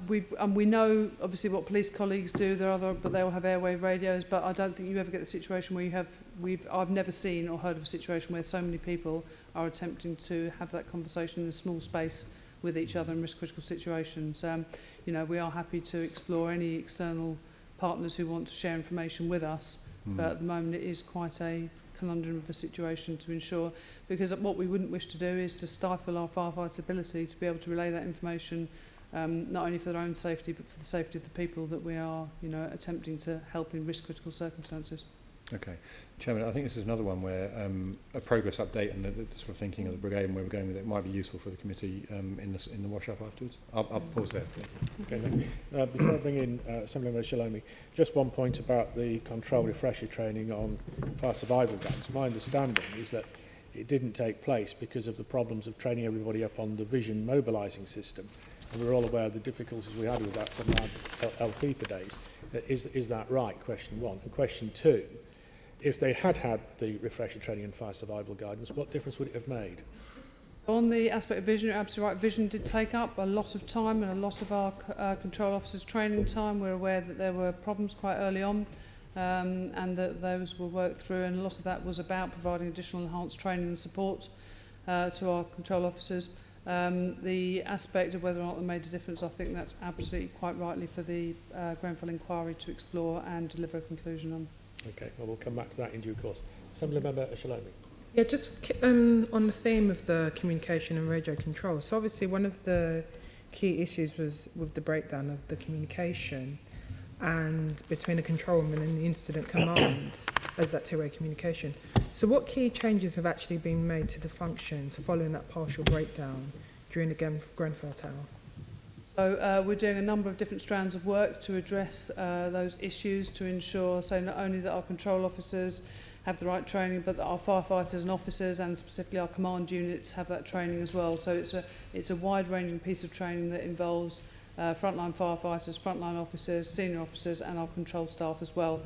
We know obviously what police colleagues do. There are other, but they all have airwave radios. But I don't think you ever get the situation where you have. I've never seen or heard of a situation where so many people are attempting to have that conversation in a small space with each other in risk-critical situations. You know, we are happy to explore any external partners who want to share information with us. But at the moment, it is quite a conundrum of a situation to ensure, because what we wouldn't wish to do is to stifle our firefighters' ability to be able to relay that information. Not only for their own safety, but for the safety of the people that we are, you know, attempting to help in risk-critical circumstances. Okay. Chairman, I think this is another one where a progress update and the sort of thinking of the brigade and where we're going with it might be useful for the committee in the wash-up afterwards. I'll pause there. Okay, thank you. Before I bring in Assemblymember Shalomi, just one point about the control refresher training on fire survival guns. My understanding is that it didn't take place because of the problems of training everybody up on the vision mobilising system. And we're all aware of the difficulties we had with that from our LFIPA days. Is that right? Question one. And question two, if they had had the refresher training and fire survival guidance, what difference would it have made? On the aspect of vision, you're absolutely right. Vision did take up a lot of time and a lot of our control officers' training time. We're aware that there were problems quite early on and that those were worked through, and a lot of that was about providing additional enhanced training and support to our control officers. The aspect of whether or not they made a difference, I think that's absolutely quite rightly for the Grenfell inquiry to explore and deliver a conclusion on. Okay, well, we'll come back to that in due course. Assembly Member Shalomi. Yeah, just on the theme of the communication and radio control. So obviously one of the key issues was with the breakdown of the communication and between the control room and the incident command as that two-way communication. So what key changes have actually been made to the functions following that partial breakdown during the Grenfell Tower? So we're doing a number of different strands of work to address those issues, to ensure, so not only that our control officers have the right training, but that our firefighters and officers, and specifically our command units, have that training as well. So it's a wide-ranging piece of training that involves frontline firefighters, frontline officers, senior officers, and our control staff as well.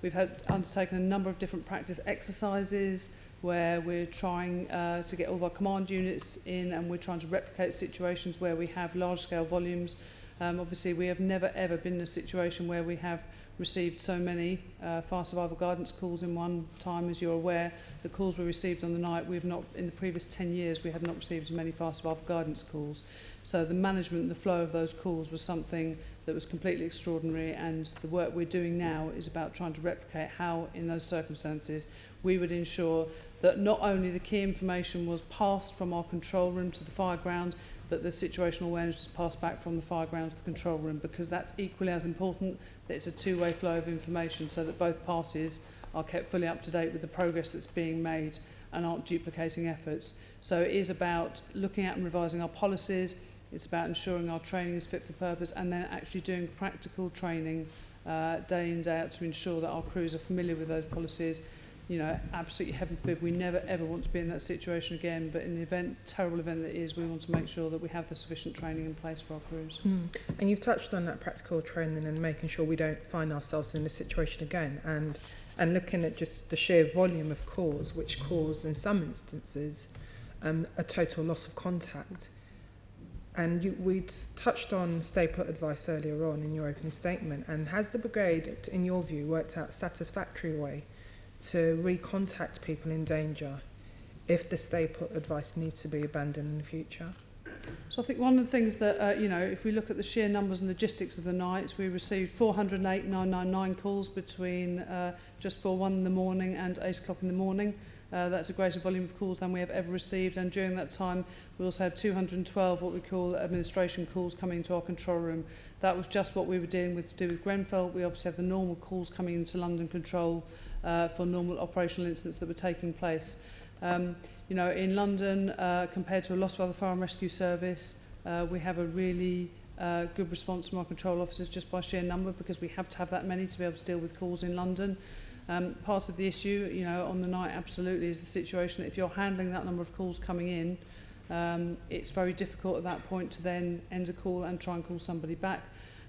We've undertaken a number of different practice exercises where we're trying to get all of our command units in, and we're trying to replicate situations where we have large-scale volumes. Obviously, we have never ever been in a situation where we have received so many fire survival guidance calls in one time. As you're aware, the calls we received on the night, we've not, in the previous 10 years, we have not received as many fire survival guidance calls. So the management and the flow of those calls was something that was completely extraordinary, and the work we're doing now is about trying to replicate how, in those circumstances, we would ensure that not only the key information was passed from our control room to the fire ground, but the situational awareness is passed back from the fire ground to the control room, because that's equally as important, that it's a two-way flow of information so that both parties are kept fully up to date with the progress that's being made and aren't duplicating efforts. So it is about looking at and revising our policies, it's about ensuring our training is fit for purpose, and then actually doing practical training day in, day out to ensure that our crews are familiar with those policies. You know, absolutely heaven forbid, we never ever want to be in that situation again, but in the event, terrible event that it is, we want to make sure that we have the sufficient training in place for our crews. And you've touched on that practical training and making sure we don't find ourselves in this situation again, and looking at just the sheer volume of calls, which caused in some instances a total loss of contact. And we'd touched on stay put advice earlier on in your opening statement, and has the brigade, in your view, worked out a satisfactory way to recontact people in danger if the stay put advice needs to be abandoned in the future? So I think one of the things that, you know, if we look at the sheer numbers and logistics of the night, we received 408,999 calls between just before 1 in the morning and 8 o'clock in the morning. That's a greater volume of calls than we have ever received, and during that time we also had 212 what we call administration calls coming into our control room. That was just what we were dealing with to do with Grenfell. We obviously have the normal calls coming into London Control for normal operational incidents that were taking place. You know, in London, compared to a lot of other fire and rescue service, we have a really good response from our control officers just by sheer number, because we have to have that many to be able to deal with calls in London. Part of the issue, you know, on the night absolutely is the situation that if you're handling that number of calls coming in, it's very difficult at that point to then end a call and try and call somebody back.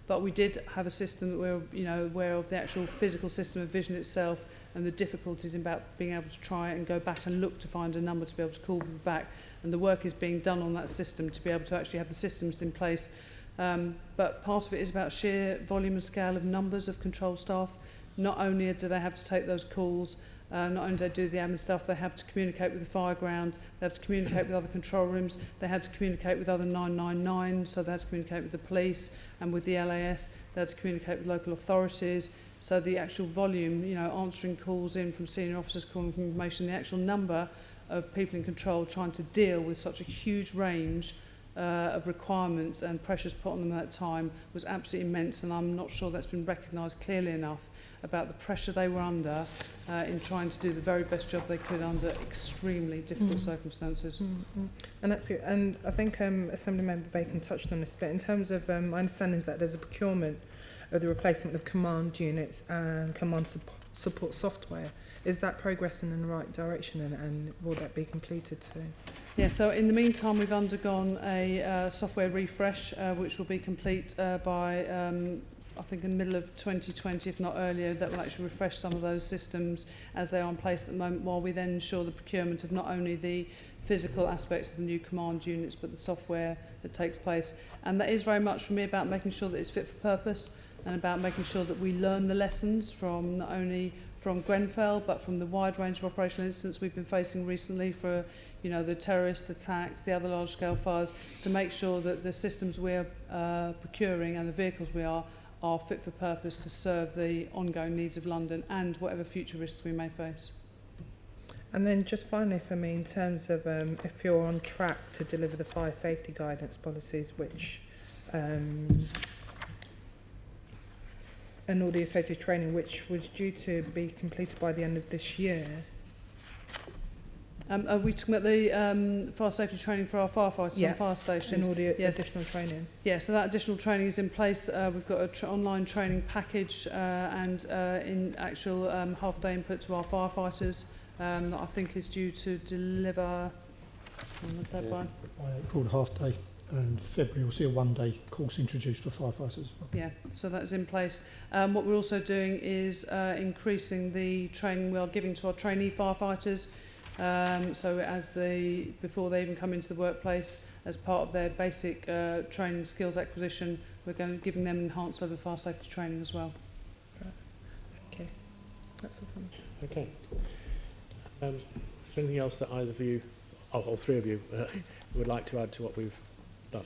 But we did have a system that we're, you know, aware of, the actual physical system of vision itself, and the difficulties about being able to try and go back and look to find a number to be able to call them back. And the work is being done on that system to be able to actually have the systems in place. But part of it is about sheer volume and scale of numbers of control staff. Not only do they have to take those calls, not only do they do the admin stuff, they have to communicate with the fire ground, they have to communicate with other control rooms, they had to communicate with other 999, so they had to communicate with the police and with the LAS, they had to communicate with local authorities. So the actual volume, you know, answering calls in from senior officers, calling for information, the actual number of people in control trying to deal with such a huge range of requirements and pressures put on them at that time was absolutely immense, and I'm not sure that's been recognised clearly enough about the pressure they were under in trying to do the very best job they could under extremely difficult circumstances. And that's good. And I think Assemblymember Bacon touched on this bit. In terms of, my understanding is that there's a procurement of the replacement of command units and command support software. Is that progressing in the right direction, and will that be completed soon? Yeah, so in the meantime we've undergone a software refresh which will be complete by I think in the middle of 2020, if not earlier, that will actually refresh some of those systems as they are in place at the moment, while we then ensure the procurement of not only the physical aspects of the new command units, but the software that takes place. And that is very much for me about making sure that it's fit for purpose and about making sure that we learn the lessons from not only from Grenfell, but from the wide range of operational incidents we've been facing recently for, you know, the terrorist attacks, the other large-scale fires, to make sure that the systems we're procuring and the vehicles we are fit for purpose to serve the ongoing needs of London and whatever future risks we may face. And then just finally for me, in terms of if you're on track to deliver the fire safety guidance policies, which and all the associated training, which was due to be completed by the end of this year. Are we talking about the fire safety training for our firefighters and fire stations? And all the additional training. Yeah, so that additional training is in place. We've got an online training package and in actual half-day input to our firefighters that I think is due to deliver on the deadline. April the half day, and February we'll see a one-day course introduced for firefighters. Yeah, so that's in place. What we're also doing is increasing the training we are giving to our trainee firefighters. So as before they even come into the workplace, as part of their basic training skills acquisition, we're giving them enhanced over fire safety training as well. Right. Okay, that's all from me. Okay. Is there anything else that either of you, or all three of you, would like to add to what we've done?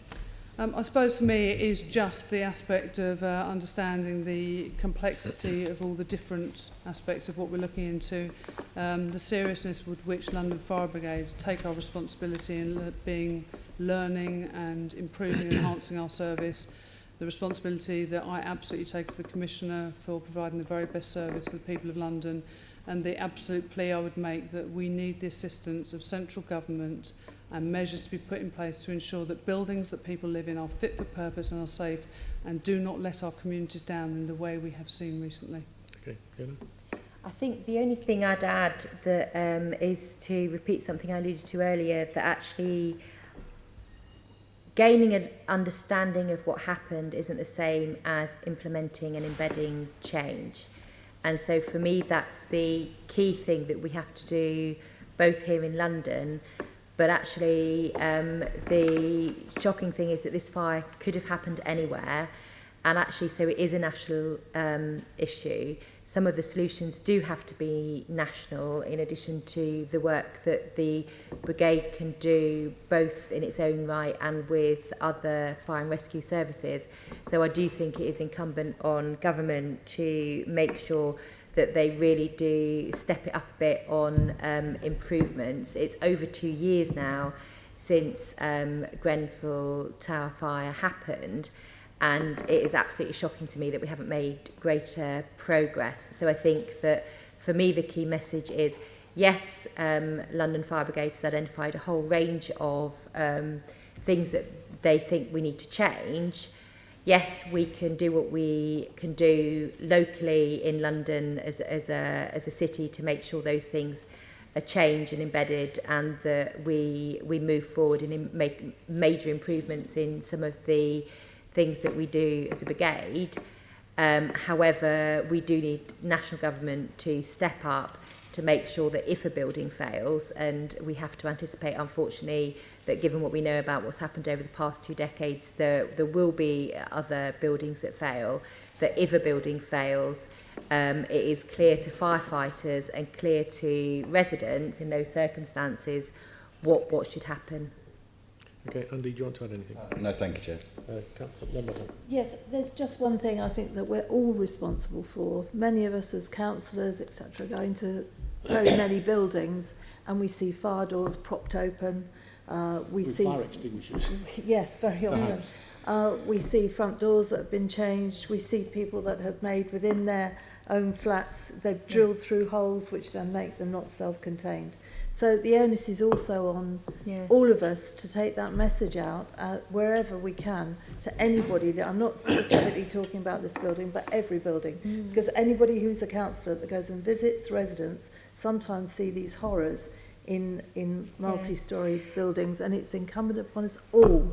I suppose for me it is just the aspect of understanding the complexity of all the different aspects of what we're looking into, the seriousness with which London Fire Brigades take our responsibility in learning and improving and enhancing our service, the responsibility that I absolutely take as the Commissioner for providing the very best service to the people of London, and the absolute plea I would make that we need the assistance of central government and measures to be put in place to ensure that buildings that people live in are fit for purpose and are safe, and do not let our communities down in the way we have seen recently. Okay, Fiona? I think the only thing I'd add that is to repeat something I alluded to earlier, that actually gaining an understanding of what happened isn't the same as implementing and embedding change. And so for me, that's the key thing that we have to do both here in London. But actually, the shocking thing is that this fire could have happened anywhere. And actually, so it is a national issue. Some of the solutions do have to be national, in addition to the work that the Brigade can do, both in its own right and with other fire and rescue services. So I do think it is incumbent on government to make sure that they really do step it up a bit on improvements. It's over 2 years now since Grenfell Tower fire happened, and it is absolutely shocking to me that we haven't made greater progress. So I think that for me the key message is, yes, London Fire Brigade has identified a whole range of things that they think we need to change. Yes, we can do what we can do locally in London as a city to make sure those things are changed and embedded, and that we move forward and make major improvements in some of the things that we do as a brigade. However, we do need national government to step up to make sure that if a building fails, and we have to anticipate, unfortunately, that given what we know about what's happened over the past 2 decades, there will be other buildings that fail, that if a building fails, it is clear to firefighters and clear to residents in those circumstances what should happen. Okay, Andy, do you want to add anything? No, thank you, Chair. Yes, there's just one thing I think that we're all responsible for. Many of us as councillors, etc., go into very many buildings and we see fire doors propped open. We see fire extinguishers. Yes, very often. We see front doors that have been changed. We see people that have made within their own flats, they've drilled through holes which then make them not self-contained. So the onus is also on all of us to take that message out wherever we can to anybody. I'm not specifically talking about this building, but every building, because anybody who's a councillor that goes and visits residents sometimes see these horrors in multi-storey buildings, and it's incumbent upon us all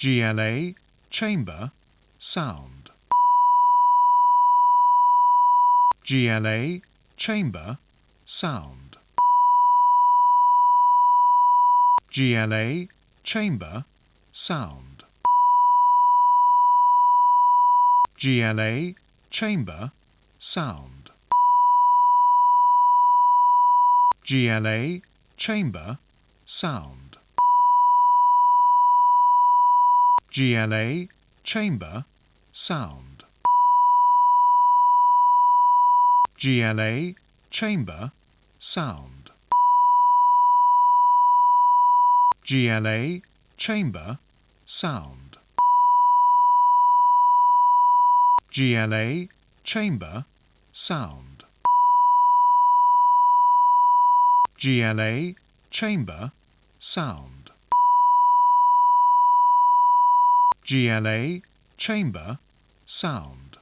GLA, chamber, sound. GLA, chamber, sound. GLA, chamber, sound. GLA, chamber, sound. GLA, chamber, sound. GLA, chamber, sound. GLA, chamber, sound. GLA, chamber, sound. GLA, chamber, sound. GLA, chamber, sound. GLA, chamber, sound.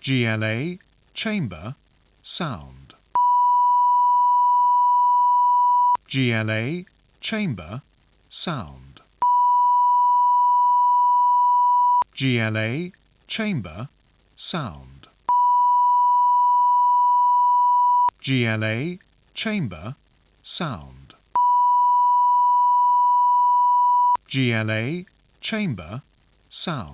GLA, chamber, sound. GLA, chamber, sound. GLA, chamber, sound. GLA, chamber, sound. GLA, chamber, sound.